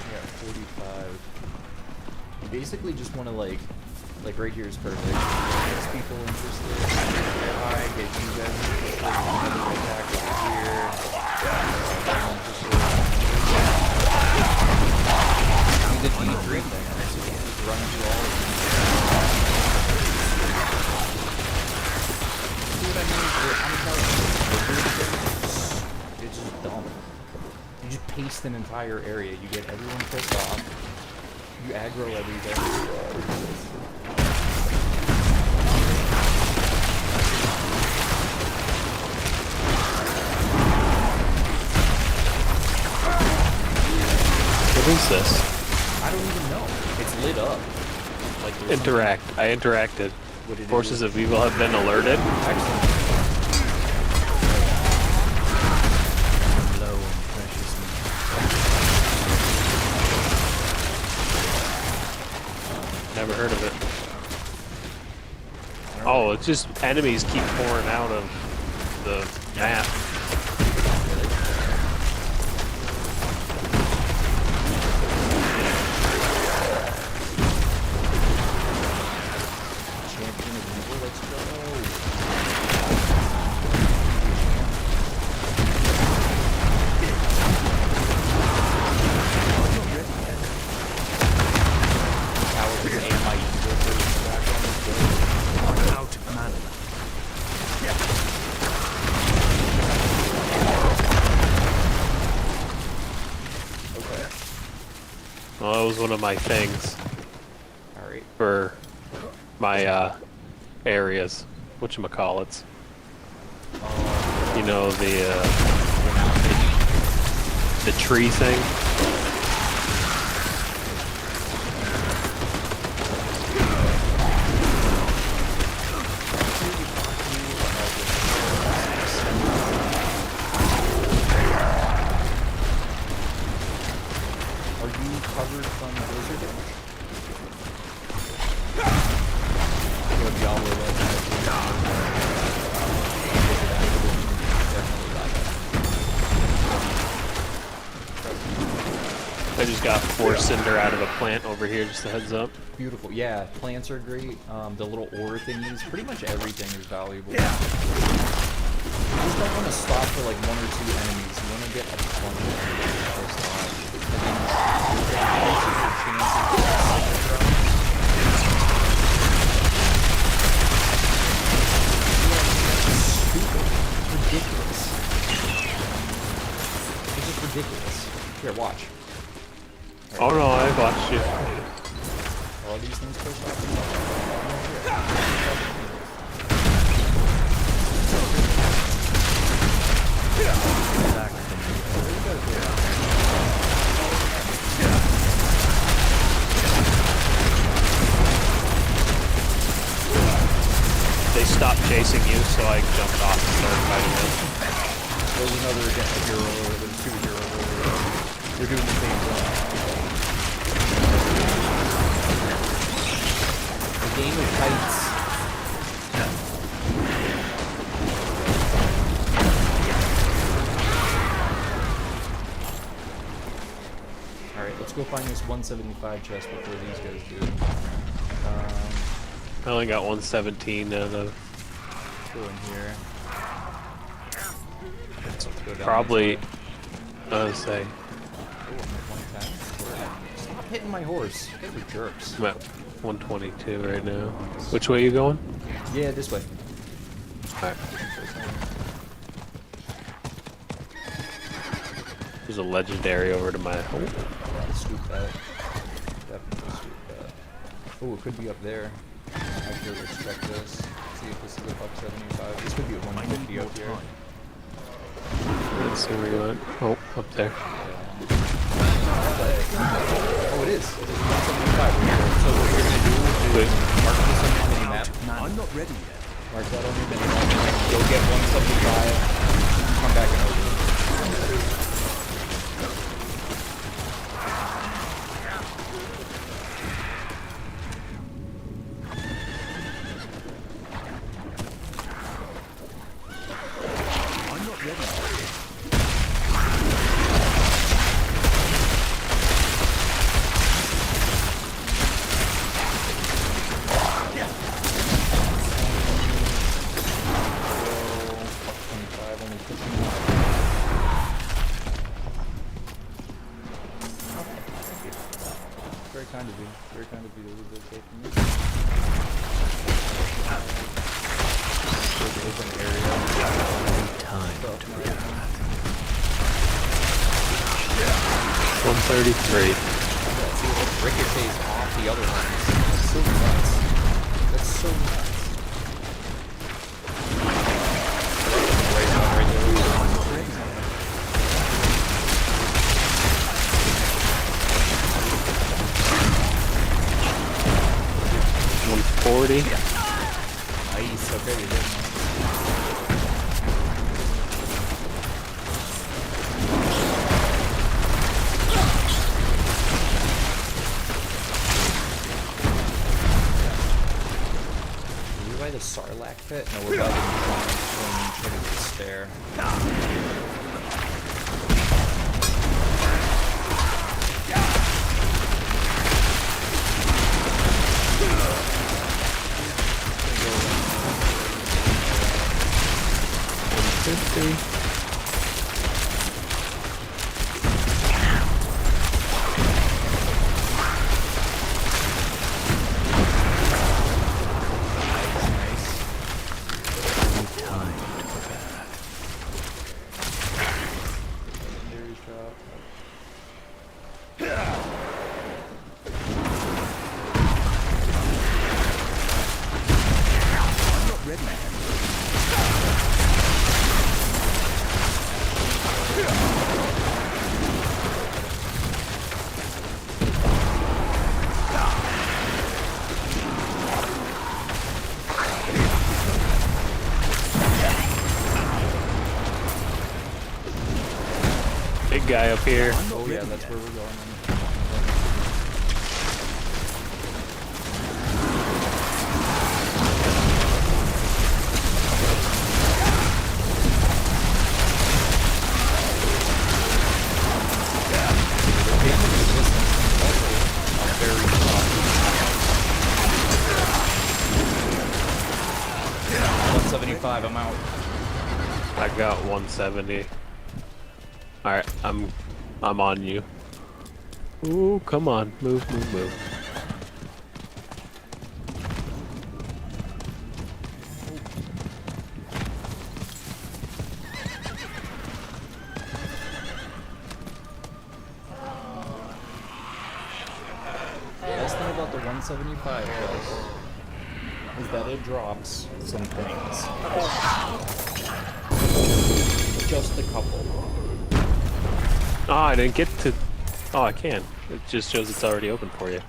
Yeah, 45. You basically just want to like right here is perfect. Gets people interested. Hi, get you guys interested. Another attack over here. Do the D3 thing, right? So you can just run through all of them. See what I mean? I'm telling you, it's just dumb. You just paste an entire area. You get everyone pissed off. You aggro everything. What is this? I don't even know. It's lit up. Like there's Interact. I interacted. What did it Forces do? of evil have been alerted. Excellent. Low on precious Never heard of it. Oh, it's just enemies keep pouring out of the map. Champion of evil, let's go. Paladin and my evil version background is good. I'm out of mana. Okay. Well, that was one of my things Alright. for my areas. Whatchamacallits. You know, the tree thing. Are you covered from blizzard damage? Or Diablo I just got 4 cinder out of a plant over here, just a heads up. Beautiful. Yeah, plants are great. The little ore thingies, pretty much everything is valuable. You just don't want to stop for like 1 or 2 enemies. You want to get a ton of enemies first off. And then that increases your chances of They stopped chasing you, so I jumped off and started fighting them. There's another hero, there's two heroes over there. We're doing the same thing. A game of fights. Alright, let's go find this 175 chest before these guys do. I only got 117 out of. Let's go in here. Let's go down Probably, this way. I would say, Oh, I'm at 110. Stop hitting my horse. You guys are jerks. I'm at 122 right now. Which way are you going? Yeah, this way. Alright. There's a legendary over to my home. Yeah, swoop that. Definitely swoop that. Oh, it could be up there. Actually, let's check this. See if this is a buck 75. This could be a 150 up here. Let's see where you went. Oh, up there. Oh, it is. It is 175. So what you're gonna do is mark this on your mini map. I'm not ready yet. Mark that on your mini map. Go get 175. Come back and open it. I'm not ready yet. Very kind of you. Very kind of you to leave this open. There's an open area. Time to prepare. 133. Yeah, see, it ricochets off the other ones. That's so nuts. That's so nuts. Right there. 140. Nice. Okay, you're good. Are we by the Sarlacc pit? No, we're by the Neutron Trinity Despair. Big guy up here. Oh yeah, that's where we're going. I'm out. I got 170. Alright, I'm on you. Ooh, come on. Move, move, move. The best thing about the 175 is that it drops some things. just a couple. Oh, I didn't get to. Oh, I can. It just shows it's already open for you.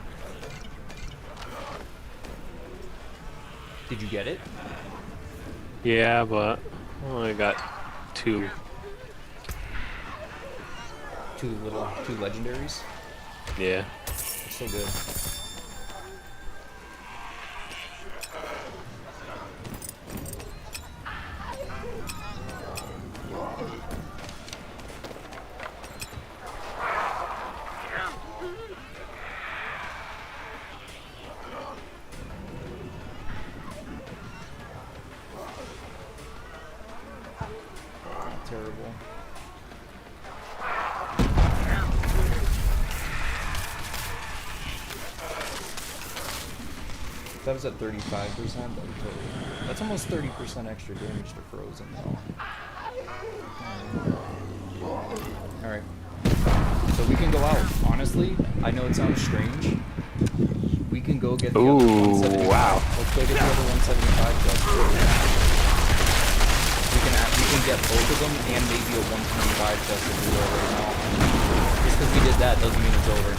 Did you get it? Yeah, but I got 2. Two legendaries. Yeah. It's so good. Terrible. If that was at 35%, that's almost 30% extra damage to Frozen, though. Alright. So we can go out. Honestly, I know it sounds strange. We can go get the other 175. Wow. Let's go get the other 175 just. We can get both of them and maybe a 125 just if we go right now. Just because we did that doesn't mean it's over.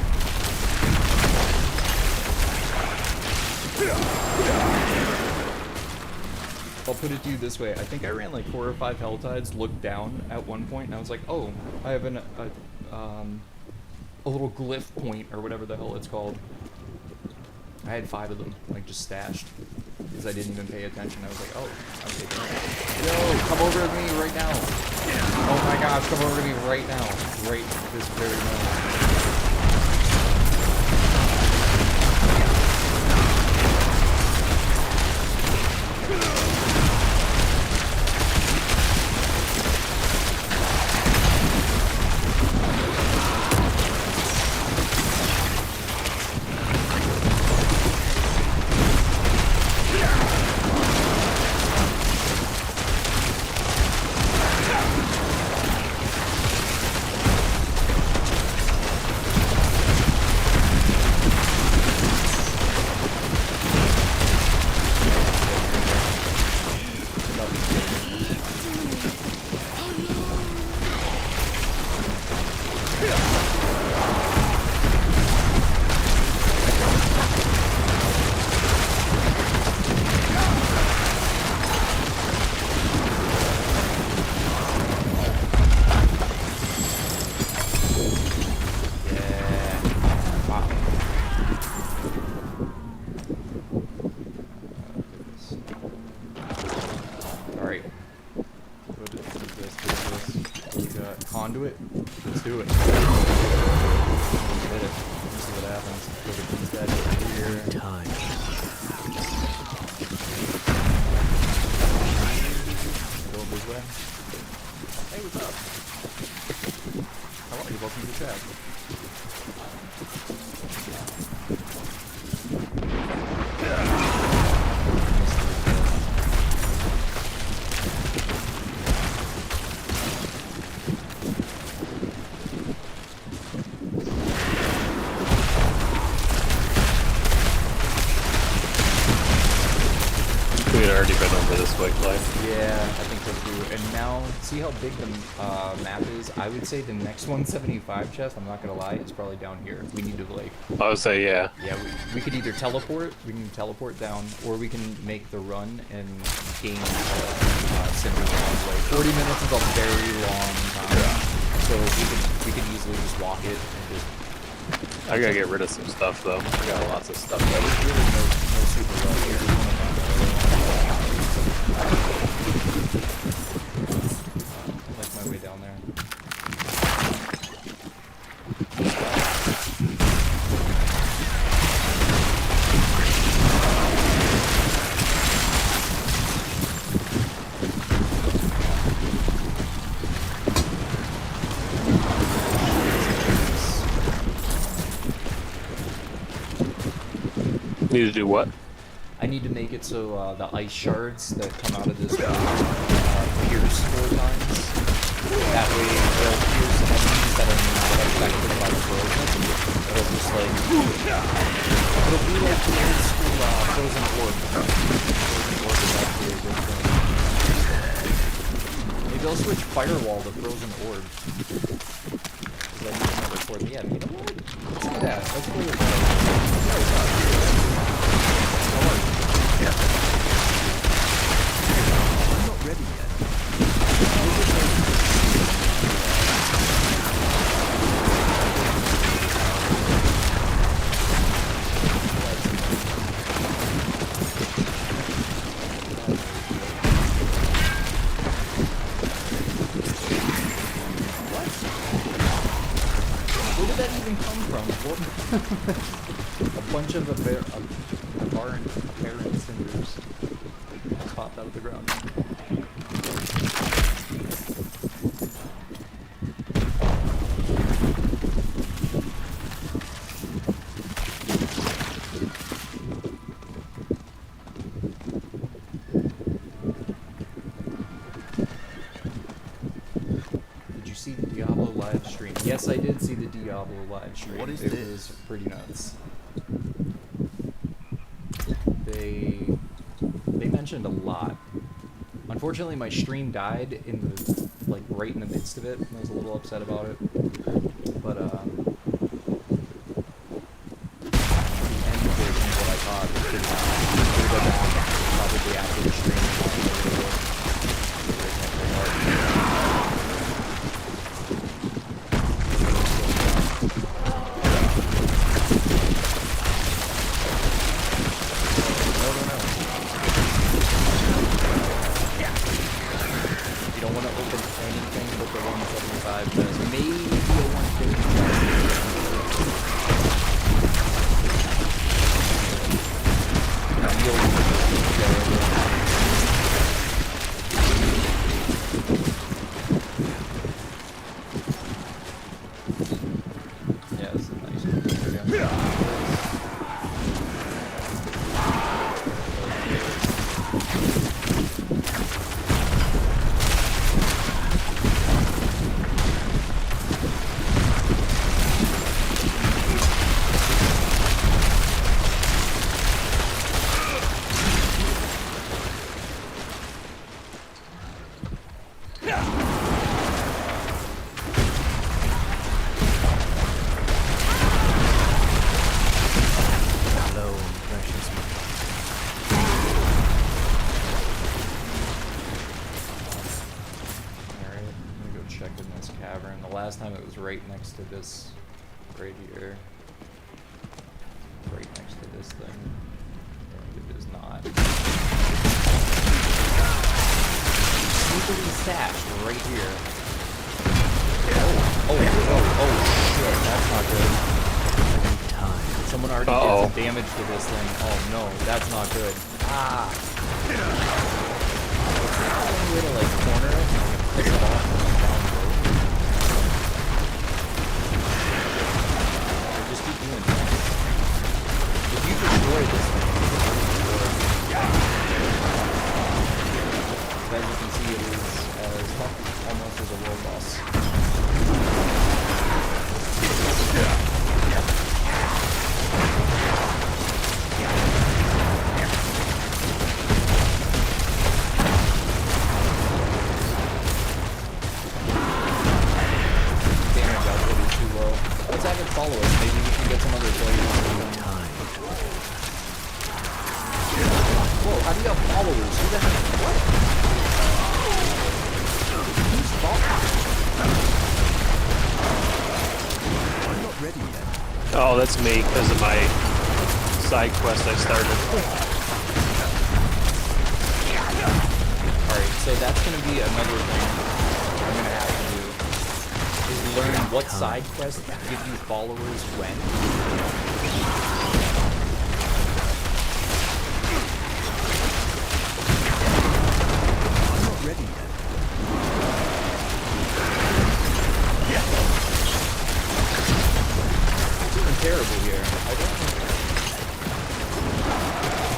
I'll put it to you this way. I think I ran like 4 or 5 Helltides, looked down at one point, and I was like, oh, I have a little glyph point, or whatever the hell it's called. I had 5 of them, like, just stashed. Because I didn't even pay attention. I was like, oh, I'm taking it. Yo, come over to me right now. Oh my gosh, come over to me right now. Right this very moment. Conduit? Let's do it. Let's hit it. Let's see what happens. Look at these guys over here. Time. Go this way. Hey, what's up? How are you? Welcome to the chat. Already been over this way, Clay. Yeah, I think so too. And now, see how big the map is? I would say the next 175 chest, I'm not gonna lie, is probably down here. We need to like... I would say, yeah. Yeah, we could either teleport, we can teleport down, or we can make the run and gain Cinder along the way. 40 minutes is a very long time. Yeah. So we could easily just walk it and just... I gotta get rid of some stuff though. I got lots of stuff. Yeah, there's really no super rush here. I like my way down there. Need to do what? I need to make it so the ice shards that come out of this pierce 4 times. That way they'll pierce enemies that are not affected by the frozen. It'll just like... It'll be like the old school frozen orb. Frozen orb is actually a good thing. Maybe they'll switch Firewall to Frozen Orb. So that you can never record me. Yeah, you know what? Let's do that. Let's play with that. How are you? Yeah. I'm not ready yet. Where did that even come from? A bunch of apparent cinders popped out of the ground. Did you see the Diablo live stream? Yes, I did see the Diablo live stream. What is it this? was pretty nuts. They mentioned a lot. Unfortunately, my stream died in the right in the midst of it. I was a little upset about it. But the end version of what I thought was pretty nice. We'll go back probably after the stream. You don't want to open anything but the 175 chest. Maybe a 150 Yeah, this is a nice area. Hello, precious one. Alright, I'm gonna go check in this cavern. The last time it was right next to this, right here. Right next to this thing. It is not. Sneakily stashed right here. Oh, shit, that's not good. Time. Someone already did some damage to this thing. Oh no, that's not good. Ah! One way to corner it and pick it off and down the road. Or just keep doing that. If you destroy this thing, as you can see, it is as tough almost as a world boss. Damage output is too low. Let's have it follow us. Maybe we can get some other players. Whoa, how do you have followers? Who the heck? What? Who's following? I'm not ready yet. Oh, that's me because of my side quest I started. Alright, so that's going to be another thing I'm going to have to do. Is learn what side quests give you followers when. I'm not ready yet. I'm doing terrible here. I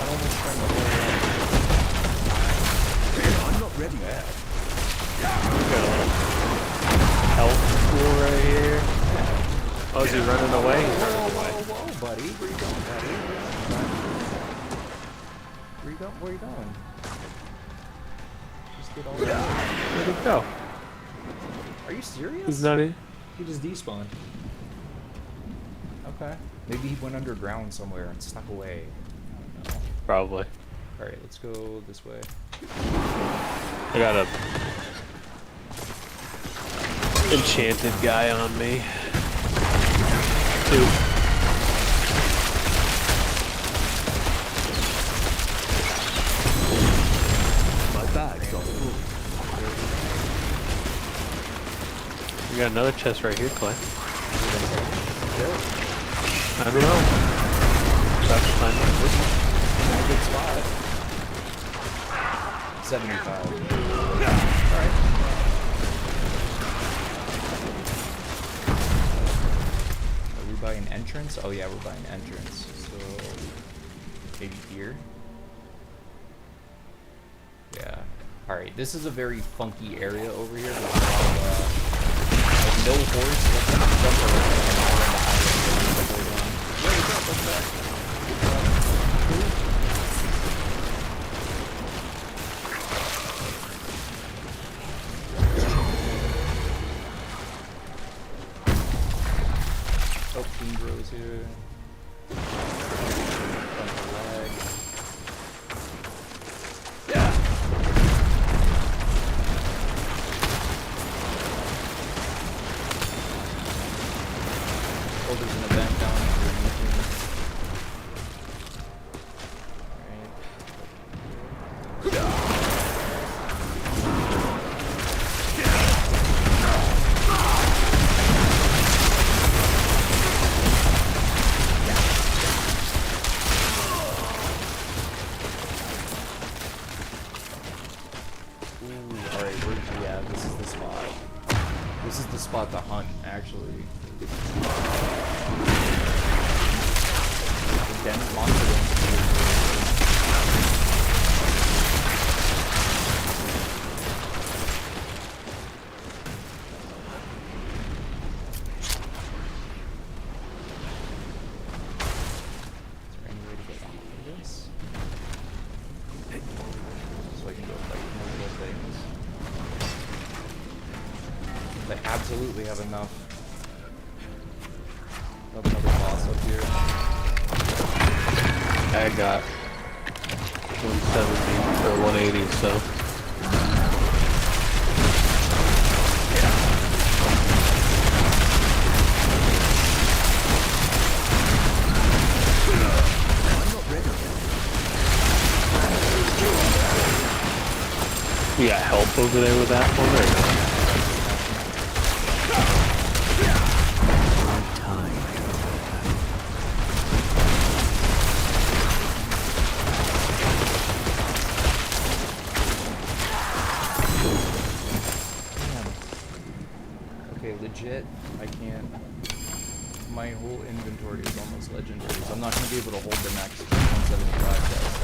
almost spent the whole I'm not ready yet. Got a little health pool right here. Oh, is he running away? He's running away. Whoa, buddy. Where you going, buddy? Where you going? Just kid already? Where'd it go? Are you serious? He's not in. He just despawned. Okay. Maybe he went underground somewhere and snuck away. I don't know. Probably. Alright, let's go this way. I got a enchanted guy on me. Two. My bags are full. We got another chest right here, Clay. I don't know. That's fine. Good spot. 75. Alright. Are we buying entrance? Oh yeah, we're buying entrance. So maybe here. Yeah. Alright, this is a very funky area over here. There's a lot of, like no horse. Let's jump around and all around the island that goes on. Yeah, what's up? What's that? Oh, King Bros here. Front of the leg. Yeah. Oh, there's an event down here. Alright, yeah, this is the spot. This is the spot to hunt, actually. The den monster. Is there any way to get off of this? So I can go fight one of those things. They absolutely have enough. Have another boss up here. I got 170 or 180, so. I'm not ready yet. You got help over there with that one, or no? Time. Okay, legit, I can't. My whole inventory is almost legendary, so I'm not going to be able to hold the next 175 test.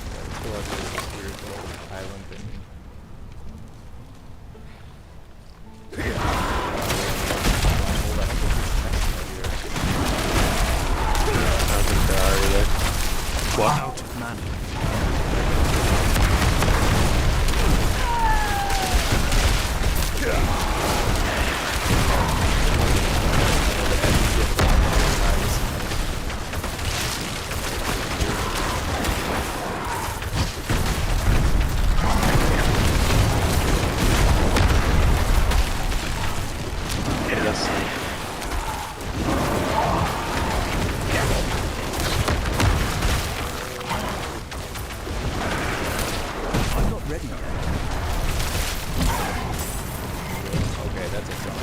I still have this weird little island thing. I don't think there are either. What? Out of mana. Yeah, that's I'm not ready yet. Okay, that's a jump.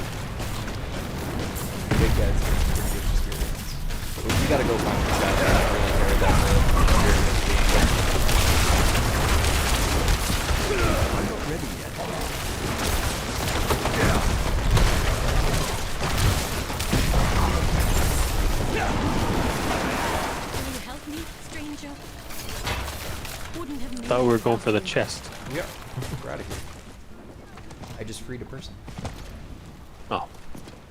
Big guys get pretty good experience. But we gotta go find these guys. I don't really care. That's I'm not ready yet. Will you help me, stranger? Wouldn't have made thought we were it going for the without chest. Yep. We're out of here. I just freed a person. Oh,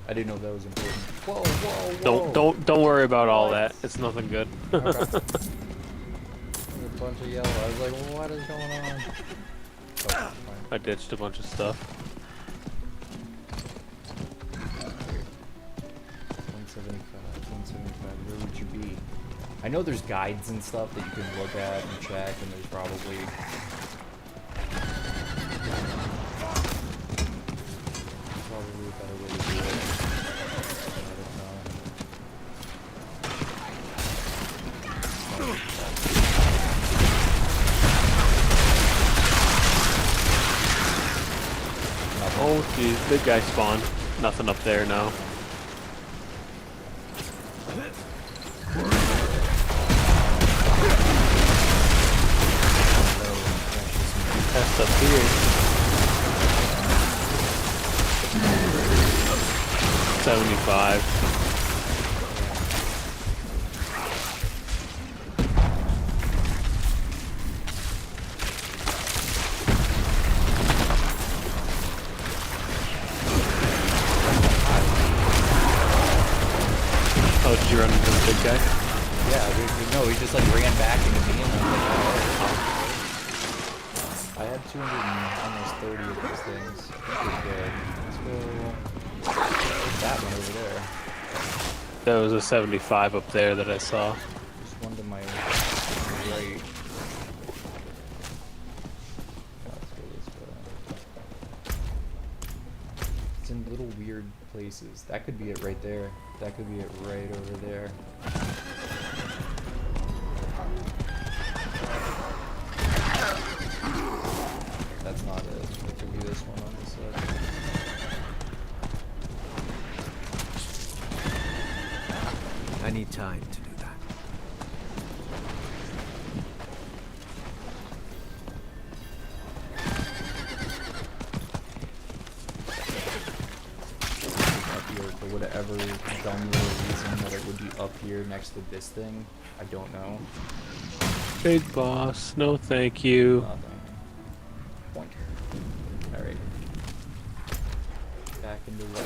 I didn't know that was important. Whoa, whoa, whoa. don't worry about all that. It's nothing good. Okay. There's a bunch of yellow. I was like, well, what is going on? fine. I ditched a bunch of stuff. 175. Where would you be? I know there's guides and stuff that you can look at and check, and there's probably a better way to do it. I don't know. Oh, geez, big guy spawn. Nothing up there now. Test up here. 75. Oh, did you run into the big guy? Yeah, no, he just like ran back into me, and I was like, oh. I had 200 and almost 30 of these things. I think we're good. Let's go. What's that one over there? There was a 75 up there that I saw. Just one to my right. Let's go this way. It's in little weird places. That could be it right there. That could be it right over there. That's not it. It could be this one on this side. I need time to do that. Up here for whatever dumb little reason that it would be up here next to this thing. I don't know. Big boss, no thank you. Nothing. Point. Alright. Back into what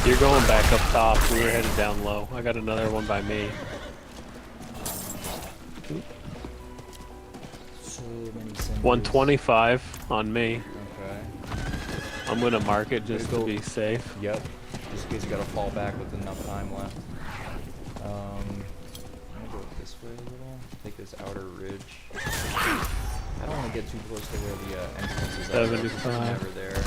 You're going back up top. We were headed down low. I got another one by me. so many symbols. 125 on me. Okay. I'm gonna mark it just to be safe. Yep. Just in case you gotta fall back with enough time left. I'm gonna go this way a little. Take this outer ridge. I don't want to get too close to where the entrance is. 75. Never there.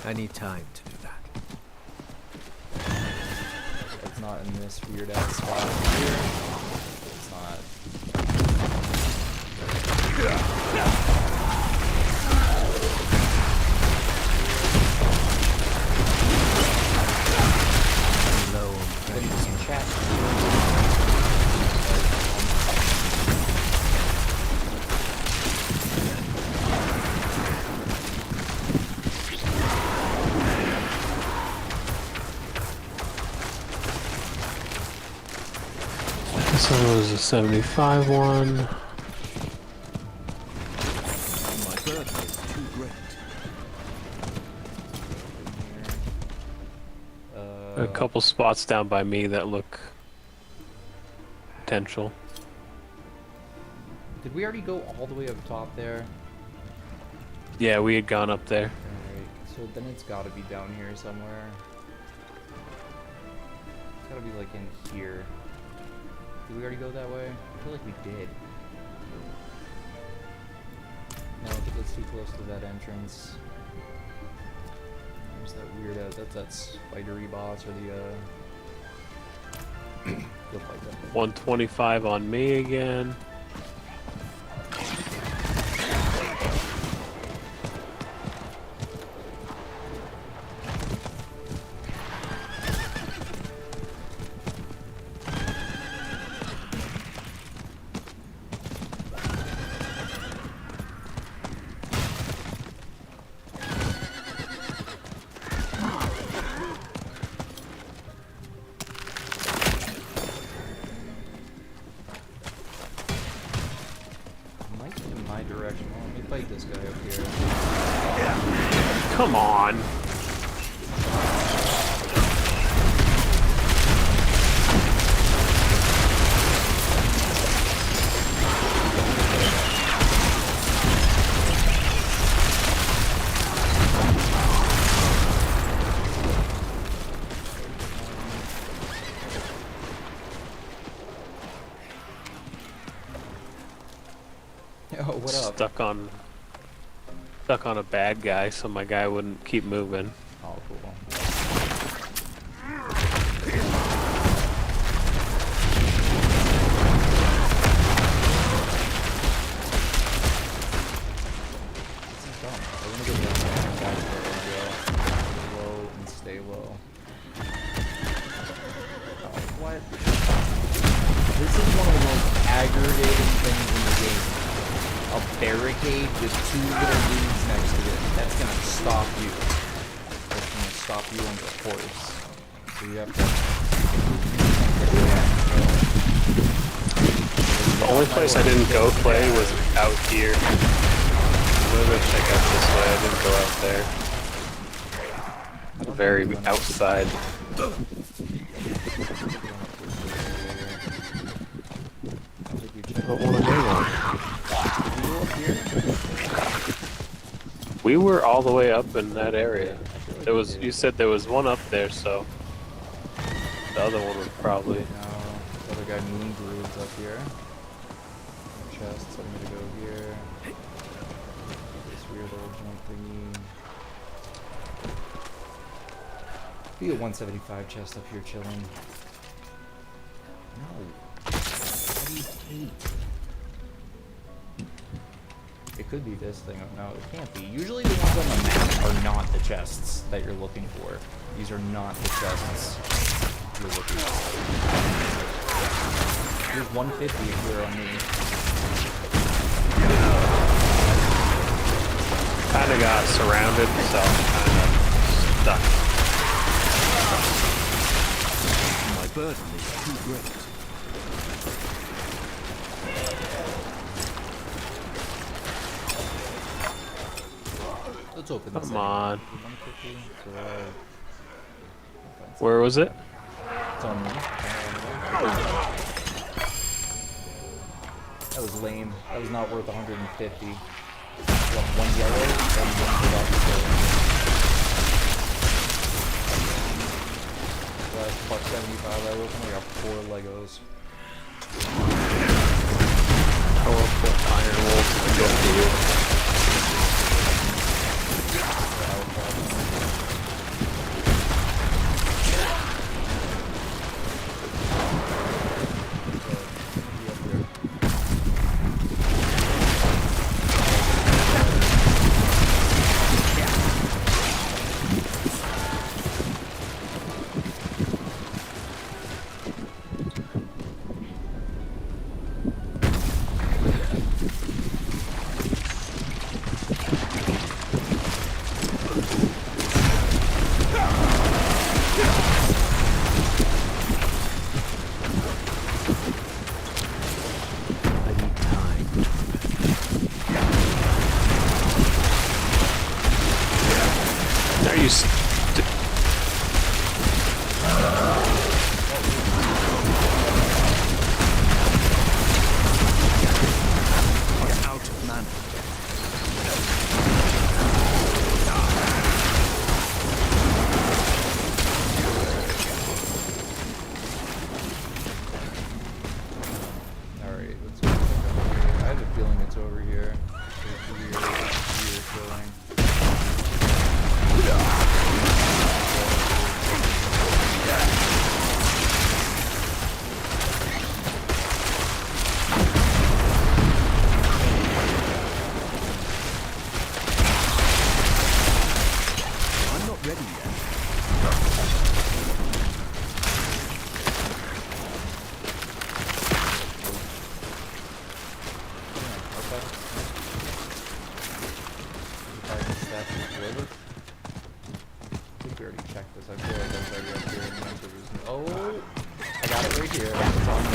I need time to do that. It's not in this weird ass spot here. It's not. Low on precious This one was a 75 one. My burden is too great. A couple spots down by me that look potential. Did we already go all the way up top there? Yeah, we had gone up there. Alright, so then it's gotta be down here somewhere. It's gotta be like in here. Did we already go that way? I feel like we did. No, because it's too close to that entrance. There's that weird that spidery boss or the you'll fight that. 125 on me again. Might be in my direction. Well, let me fight this guy up here. Come on. Oh, what up? Stuck on a bad guy, so my guy wouldn't keep moving. Oh, cool. This is dumb. I want to go down there and back there. Low and stay low. Oh, what? This is one of the most aggravating things in the game. A barricade with two little dudes next to it. That's gonna stop you. That's gonna stop you on the course. So you have to. The only place I didn't go play was out here. I'm gonna go check out this way. I didn't go out there. Very outside. Don't want to go on. We were all the way up in that area. There was, you said there was one up there, so the other one was probably. No, the other guy moon grooves up here. Chest, so I'm gonna go here. This weird little jump thingy. Be a 175 chest up here chilling. No. What do you hate? It could be this thing. No, it can't be. Usually the ones on the map are not the chests that you're looking for. These are not the chests you're looking for. There's 150 here on me. Kinda got surrounded, so I'm kinda stuck. My burden is too great. Let's open this. Come on. 150, Where was it? it's on me. That was lame. That was not worth 150. One yellow and one without the silver. Plus 75. I only got 4 Legos. I will put iron wolves and go to you. not ready yet. I think we already checked this. I feel like I was already up here and the answer was no. Oh, I got it right here. It's on me.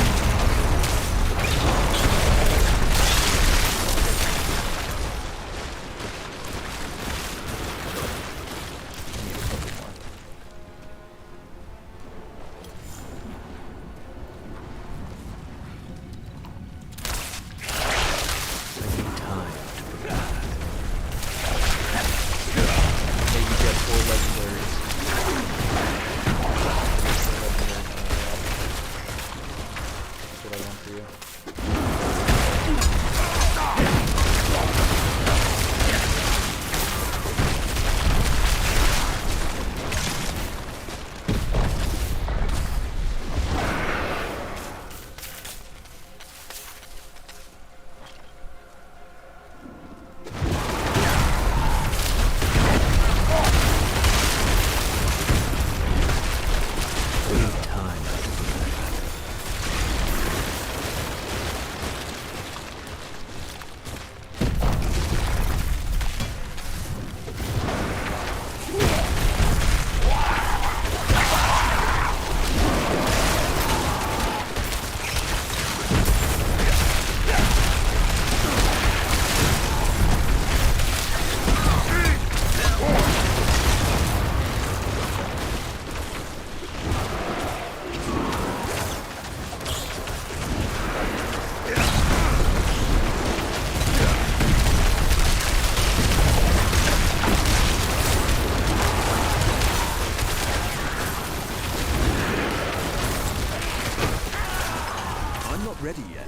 Ready yet.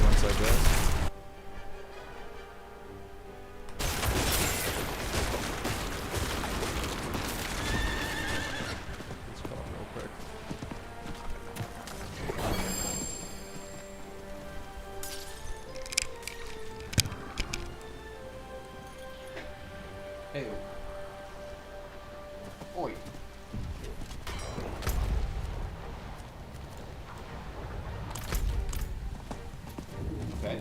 Once I guess. Let's call it real quick. Hey. Oi. Okay.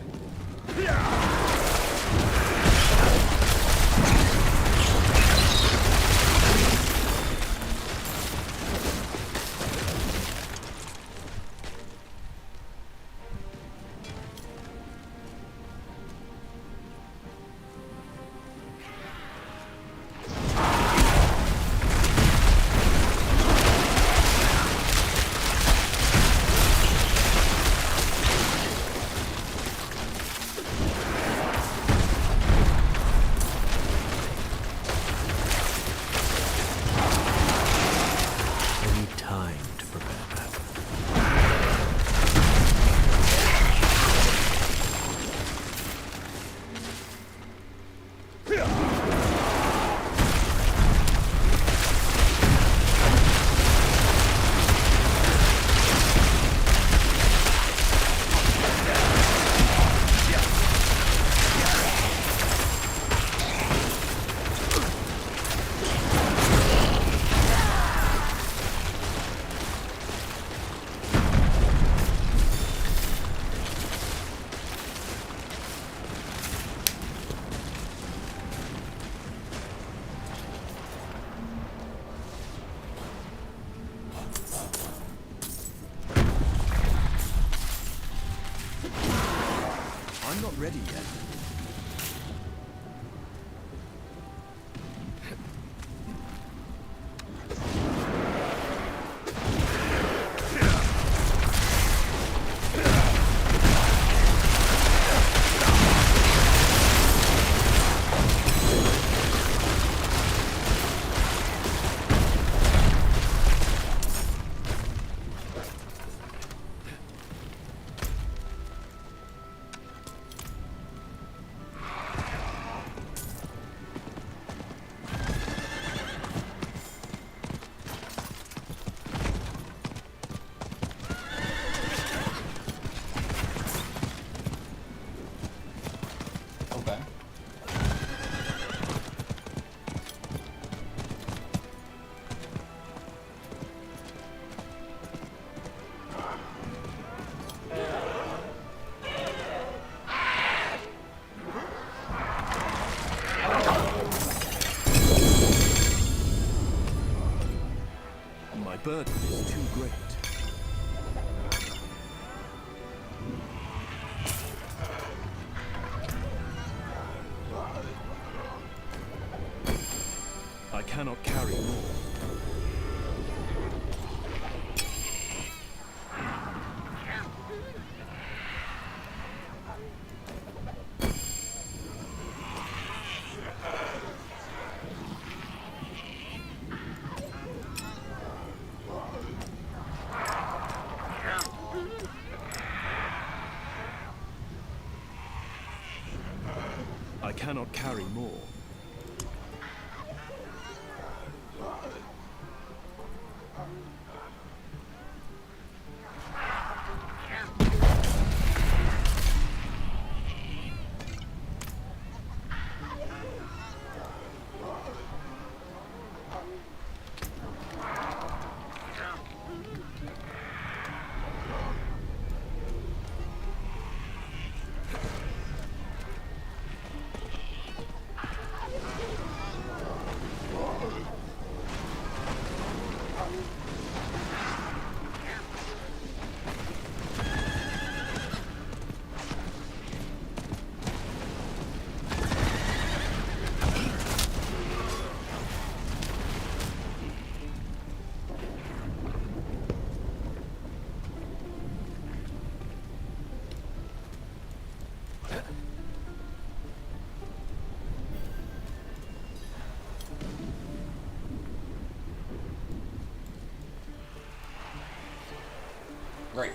I'm not ready yet. Okay. My burden is too great. I cannot carry more. I cannot carry more. Great.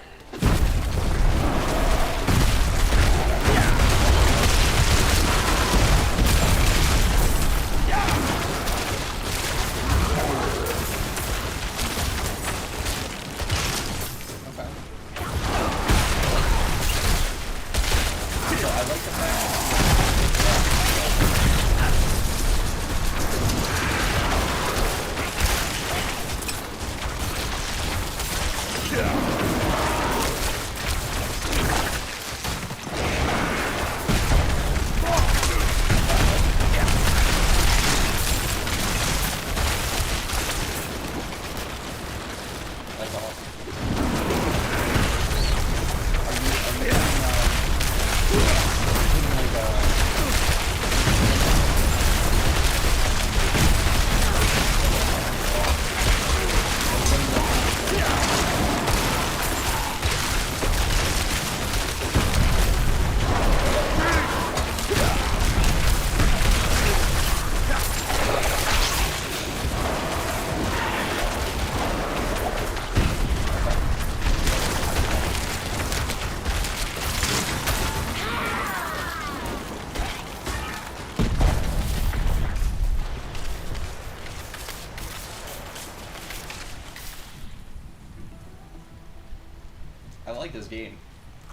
I like this game.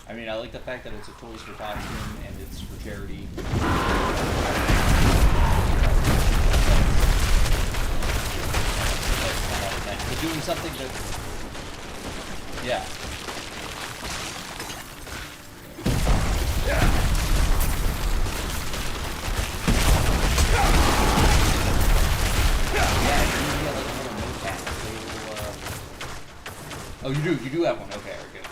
I mean, I like the fact that it's a Toys for Tots game and it's for charity. But doing something that, yeah. Oh, you do have one. Okay, very good.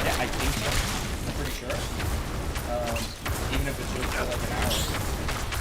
Yeah, I think so. I'm pretty sure. Even if it's just for like an hour.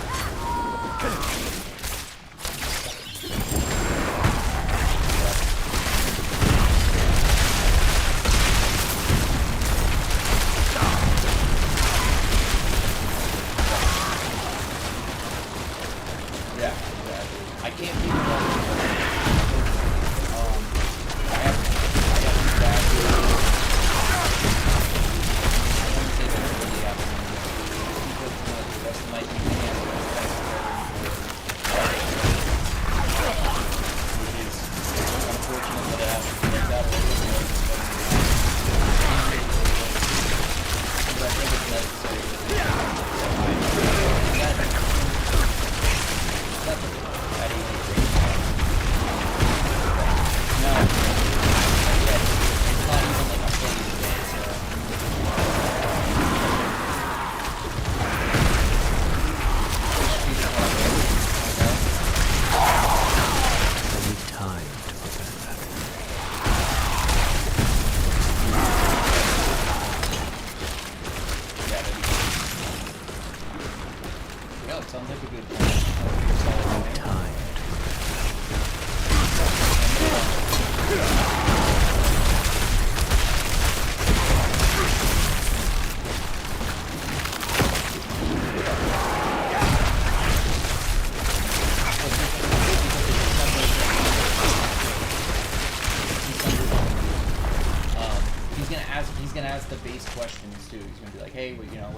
ask the base questions too. He's gonna be like, hey, you know,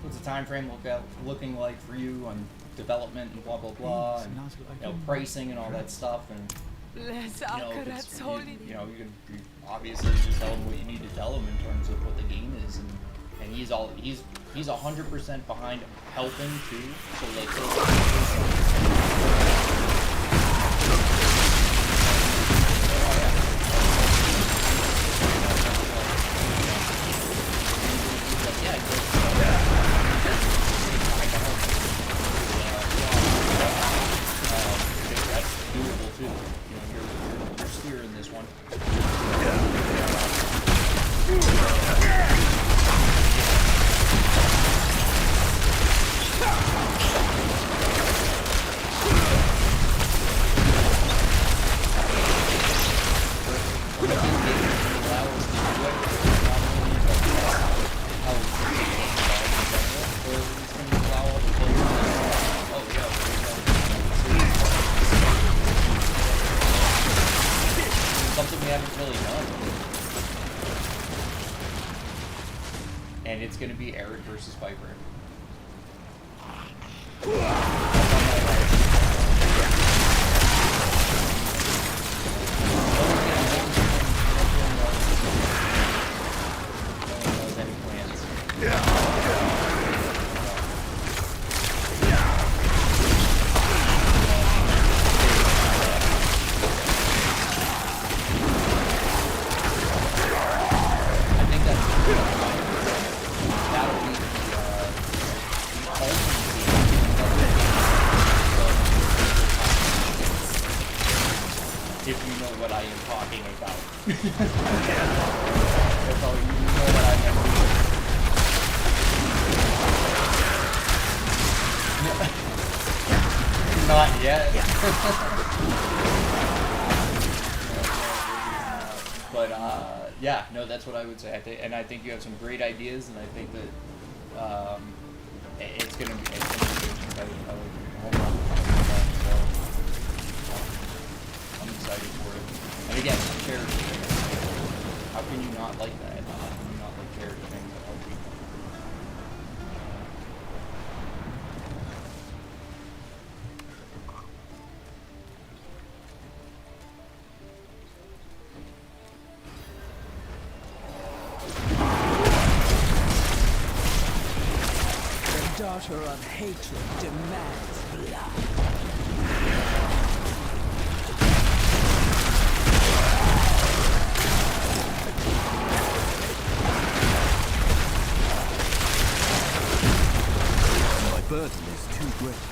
what's the time frame looking like for you on development and blah blah blah, and you know, pricing and all that stuff, and you know, you can obviously just tell him what you need to tell him in terms of what the game is, and he's 100% behind helping too. So like, that's doable too. You know, you're steering this one. Something we haven't really done. And it's going to be Eric versus Viper. If you know what I am talking about. That's all you know what I am doing. Not yet. But yeah, no, that's what I would say. I think you have some great ideas, and I think that it's gonna be good. I'm excited for it. And again, charity things. How can you not like that? How can you not like charity things that help people? The daughter of hatred demands blood. Burden is too great.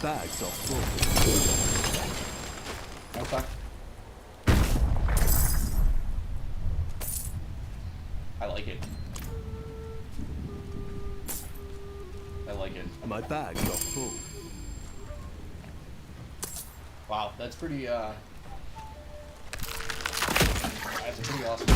Bags are full. Okay. I like it. I like it. My bags are full. Wow, that's pretty that's pretty awesome.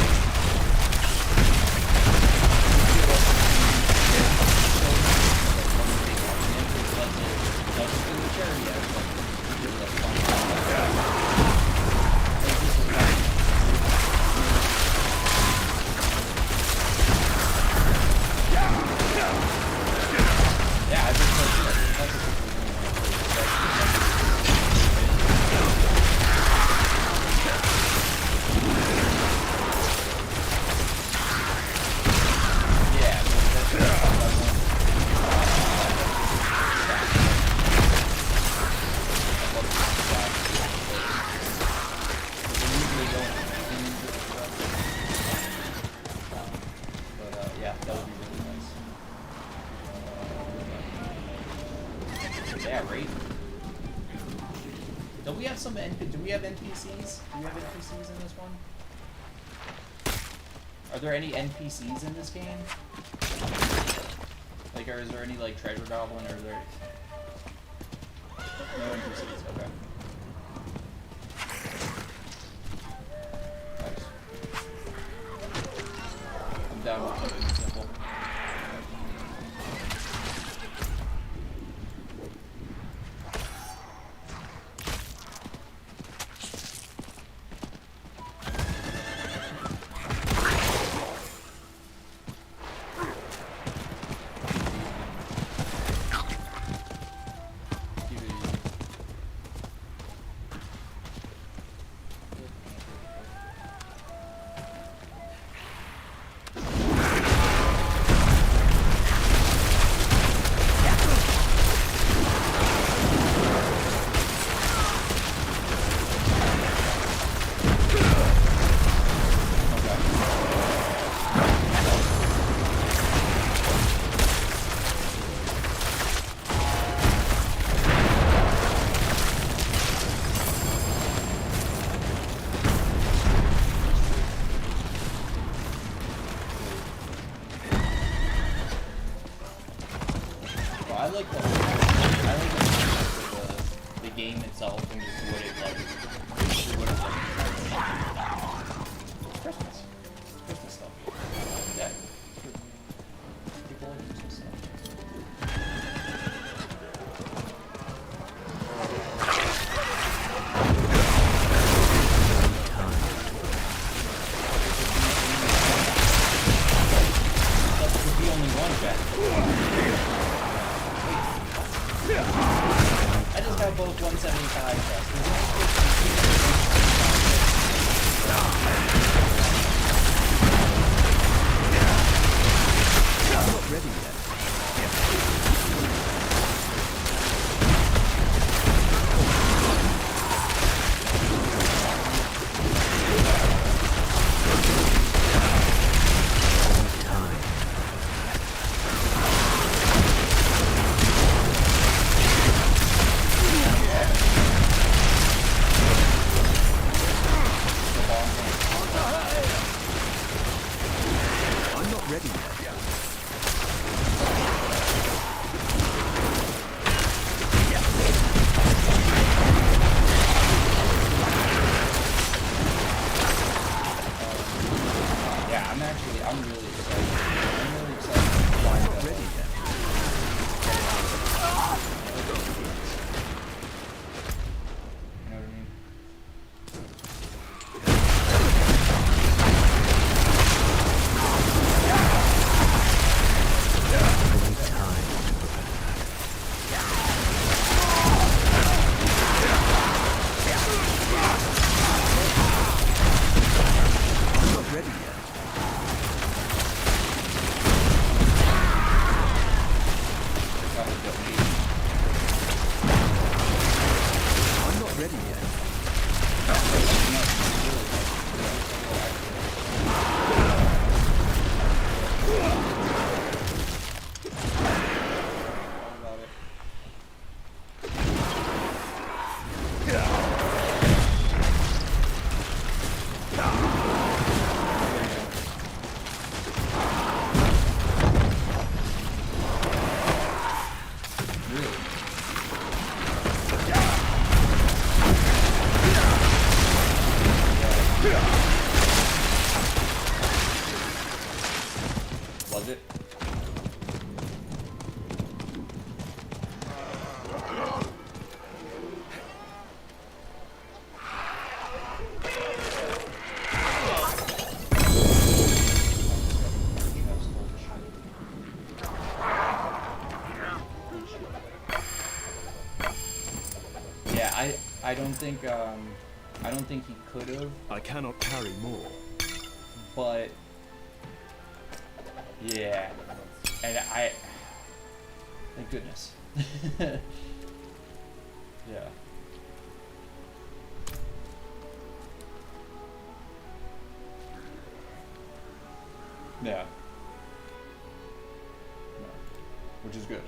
Do we have NPCs? Do we have NPCs in this one? Are there any NPCs in this game? Like, or is there any, like, treasure goblin, or is there... No NPCs, okay. Nice. I'm down with keeping it simple. I don't think he could have. I cannot carry more. But yeah, and thank goodness. Yeah. Yeah. No. Which is good.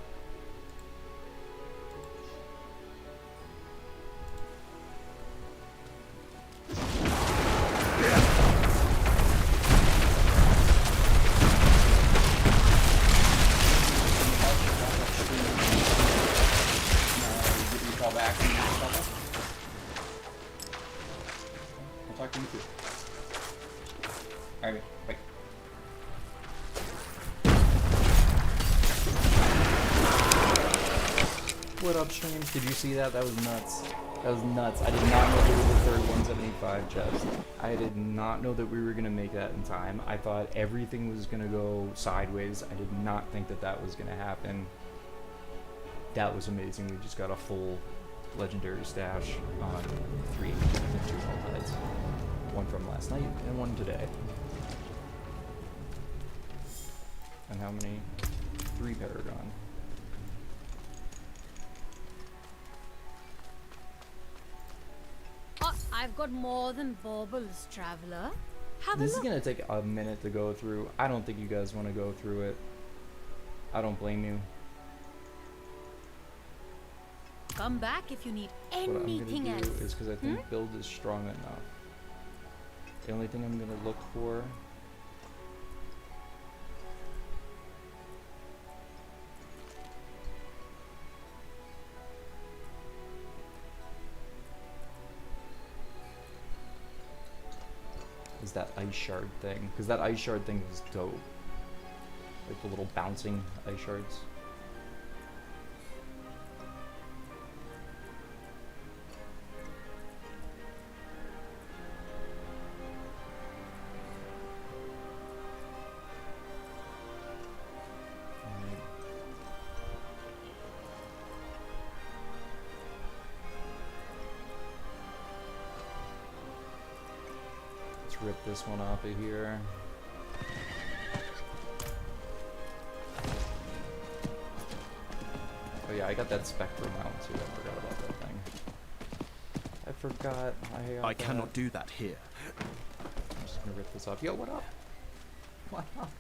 What up, stream? Did you see that? That was nuts. That was nuts. I did not know there was a third 175 chest. I did not know that we were going to make that in time. I thought everything was going to go sideways. I did not think that that was going to happen. That was amazing. We just got a full legendary stash on 3 and 2 hides. One from last night and one today. And how many? 3 Paragon. Oh, I've got more than baubles, traveler. Have This a is look. gonna take a minute to go through. I don't think you guys want to go through it. I don't blame you. Come back if you need What I'm anything gonna do else. is because I think build is strong enough. The only thing I'm gonna look for is that ice shard thing, because that ice shard thing is dope. Like the little bouncing ice shards. Let's rip this one off of here. Oh yeah, I got that Spectrum mount too. I forgot about that thing. I forgot. I cannot do that here. I'm just gonna rip this off. Yo, what up? What up?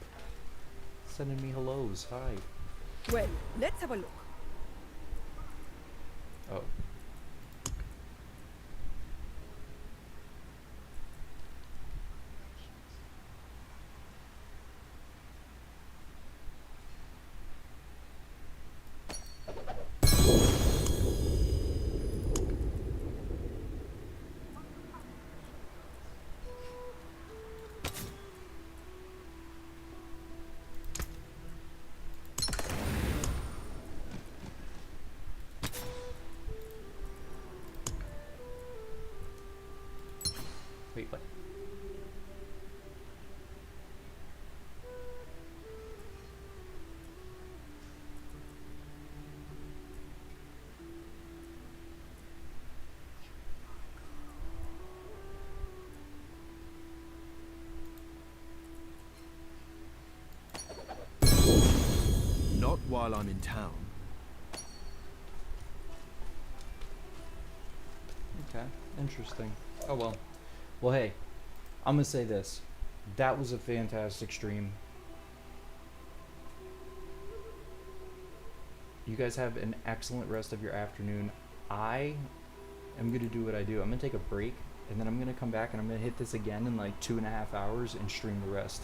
Sending me hellos. Hi. Well, let's have a look. Oh. Wait, what? Not while I'm in town. Okay, interesting. Oh well. Well, hey, I'm gonna say this. That was a fantastic stream. You guys have an excellent rest of your afternoon. I am gonna do what I do. I'm gonna take a break, and then I'm gonna come back and I'm gonna hit this again in like 2.5 hours and stream the rest.